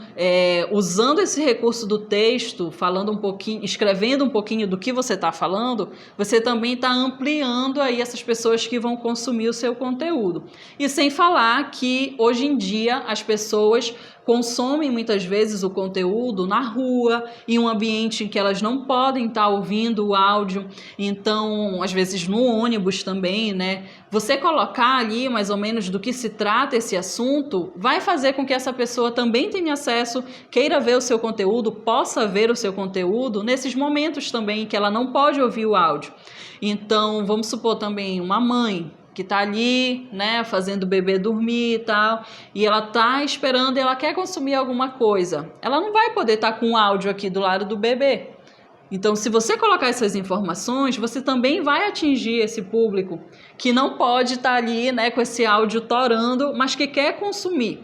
S1: usando esse recurso do texto, falando um pouquinho, escrevendo um pouquinho do que você está falando, você também está ampliando aí essas pessoas que vão consumir o seu conteúdo. E sem falar que hoje em dia as pessoas consomem muitas vezes o conteúdo na rua, em um ambiente em que elas não podem estar ouvindo o áudio, então às vezes no ônibus também, né? Você colocar ali mais ou menos do que se trata esse assunto, vai fazer com que essa pessoa também tenha acesso, queira ver o seu conteúdo, possa ver o seu conteúdo nesses momentos também que ela não pode ouvir o áudio. Então, vamos supor também uma mãe que tá ali, né, fazendo o bebê dormir e tal, e ela tá esperando e ela quer consumir alguma coisa. Ela não vai poder estar com o áudio aqui do lado do bebê. Então, se você colocar essas informações, você também vai atingir esse público que não pode estar ali, né, com esse áudio torando, mas que quer consumir.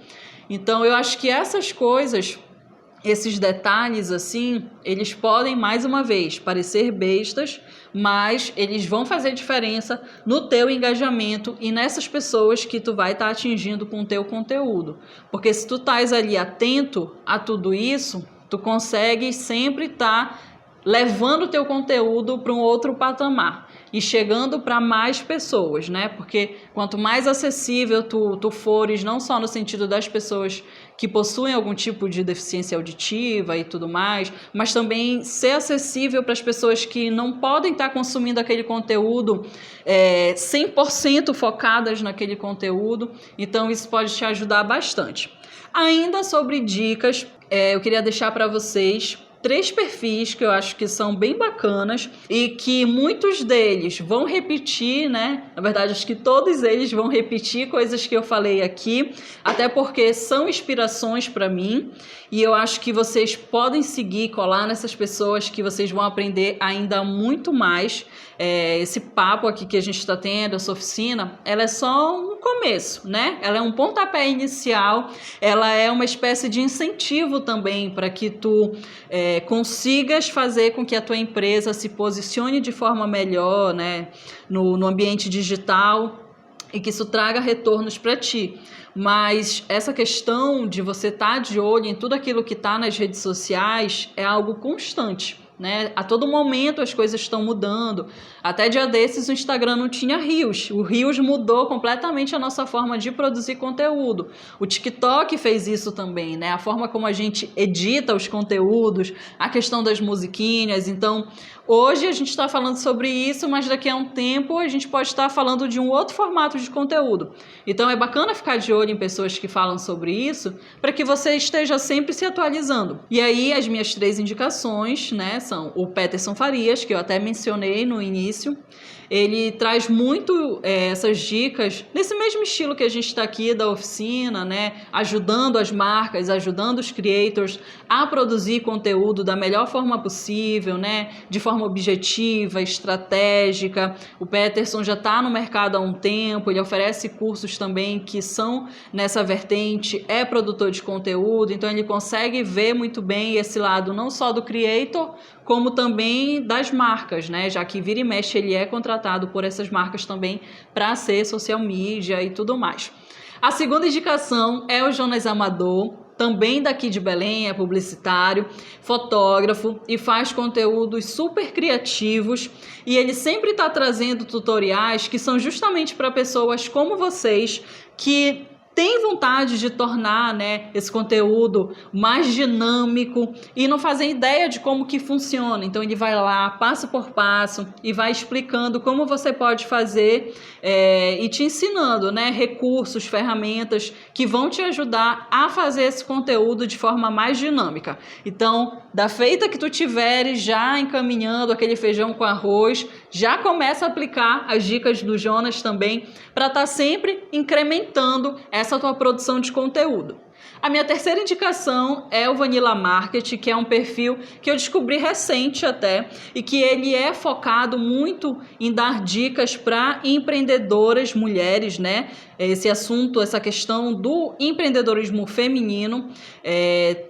S1: Então, eu acho que essas coisas, esses detalhes assim, eles podem, mais uma vez, parecer bestas, mas eles vão fazer diferença no teu engajamento e nessas pessoas que tu vai estar atingindo com o teu conteúdo. Porque se tu estás ali atento a tudo isso, tu consegue sempre estar levando o teu conteúdo para um outro patamar e chegando para mais pessoas, né? Porque quanto mais acessível tu fores, não só no sentido das pessoas que possuem algum tipo de deficiência auditiva e tudo mais, mas também ser acessível para as pessoas que não podem estar consumindo aquele conteúdo 100% focadas naquele conteúdo. Então isso pode te ajudar bastante. Ainda sobre dicas, eu queria deixar para vocês 3 perfis que eu acho que são bem bacanas e que muitos deles vão repetir, né? Na verdade, acho que todos eles vão repetir coisas que eu falei aqui, até porque são inspirações para mim e eu acho que vocês podem seguir, colar nessas pessoas que vocês vão aprender ainda muito mais. Esse papo aqui que a gente está tendo, essa oficina, ela é só um começo, né? Ela é um pontapé inicial, ela é uma espécie de incentivo também para que tu consigas fazer com que a tua empresa se posicione de forma melhor, né, no ambiente digital e que isso traga retornos para ti. Mas essa questão de você estar de olho em tudo aquilo que está nas redes sociais é algo constante, né? A todo momento as coisas estão mudando. Até dia desses o Instagram não tinha Reels. O Reels mudou completamente a nossa forma de produzir conteúdo. O TikTok fez isso também, né? A forma como a gente edita os conteúdos, a questão das musiquinhas. Então, hoje a gente está falando sobre isso, mas daqui a um tempo a gente pode estar falando de um outro formato de conteúdo. Então é bacana ficar de olho em pessoas que falam sobre isso, para que você esteja sempre se atualizando. E aí as minhas 3 indicações, né, são o Peterson Farias, que eu até mencionei no início. Ele traz muito essas dicas nesse mesmo estilo que a gente está aqui da oficina, né? Ajudando as marcas, ajudando os creators a produzir conteúdo da melhor forma possível, né? De forma objetiva, estratégica. O Peterson já está no mercado há um tempo, ele oferece cursos também que são nessa vertente, é produtor de conteúdo, então ele consegue ver muito bem esse lado não só do creator, como também das marcas, né? Já que vira e mexe ele é contratado por essas marcas também para ser social media e tudo mais. A segunda indicação é o Jonas Amador, também daqui de Belém, é publicitário, fotógrafo e faz conteúdos super criativos e ele sempre está trazendo tutoriais que são justamente para pessoas como vocês que tem vontade de tornar, né, esse conteúdo mais dinâmico e não fazem ideia de como que funciona. Então ele vai lá, passo por passo, e vai explicando como você pode fazer e te ensinando, né, recursos, ferramentas que vão te ajudar a fazer esse conteúdo de forma mais dinâmica. Então, da feita que tu tiveres já encaminhando aquele feijão com arroz, já começa a aplicar as dicas do Jonas também para estar sempre incrementando essa tua produção de conteúdo. A minha terceira indicação é o Vanilla Market, que é um perfil que eu descobri recente até, e que ele é focado muito em dar dicas para empreendedoras mulheres, né? Esse assunto, essa questão do empreendedorismo feminino,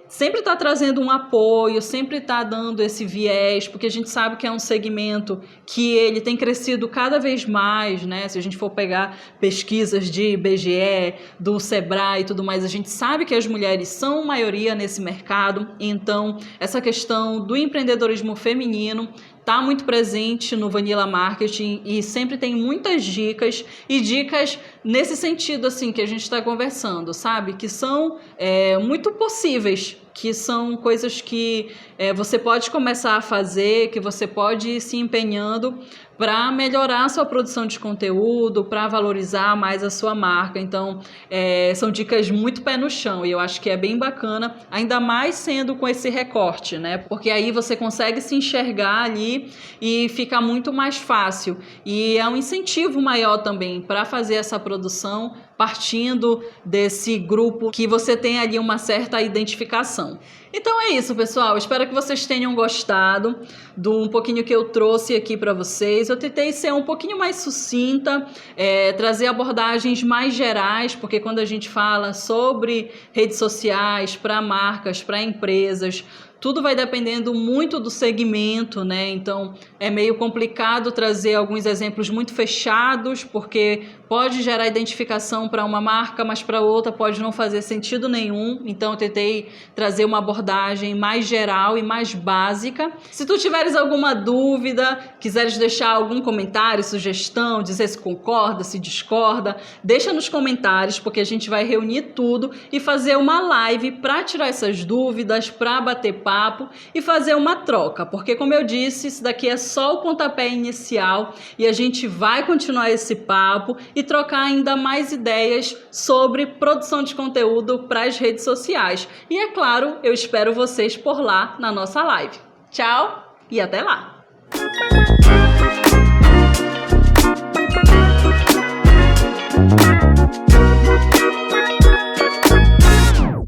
S1: sempre está trazendo um apoio, sempre está dando esse viés, porque a gente sabe que é um segmento que ele tem crescido cada vez mais, né? Se a gente for pegar pesquisas de IBGE, do Sebrae e tudo mais, a gente sabe que as mulheres são maioria nesse mercado, então essa questão do empreendedorismo feminino está muito presente no Vanilla Marketing e sempre tem muitas dicas e dicas nesse sentido assim que a gente está conversando, sabe? Que são muito possíveis, que são coisas que você pode começar a fazer, que você pode ir se empenhando para melhorar a sua produção de conteúdo, para valorizar mais a sua marca. Então, são dicas muito pé no chão e eu acho que é bem bacana, ainda mais sendo com esse recorte, né? Porque aí você consegue se enxergar ali e fica muito mais fácil. E é um incentivo maior também para fazer essa produção partindo desse grupo que você tem ali uma certa identificação. Então é isso, pessoal. Espero que vocês tenham gostado do um pouquinho que eu trouxe aqui para vocês. Eu tentei ser um pouquinho mais sucinta, trazer abordagens mais gerais, porque quando a gente fala sobre redes sociais para marcas, para empresas, tudo vai dependendo muito do segmento, né? Então é meio complicado trazer alguns exemplos muito fechados, porque pode gerar identificação para uma marca, mas para outra pode não fazer sentido nenhum. Então eu tentei trazer uma abordagem mais geral e mais básica. Se tu tiveres alguma dúvida, quiseres deixar algum comentário, sugestão, dizer se concorda, se discorda, deixa nos comentários, porque a gente vai reunir tudo e fazer uma live para tirar essas dúvidas, para bater papo e fazer uma troca, porque como eu disse, isso daqui é só o pontapé inicial e a gente vai continuar esse papo e trocar ainda mais ideias sobre produção de conteúdo para as redes sociais. E é claro, eu espero vocês por lá na nossa live. Tchau e até lá!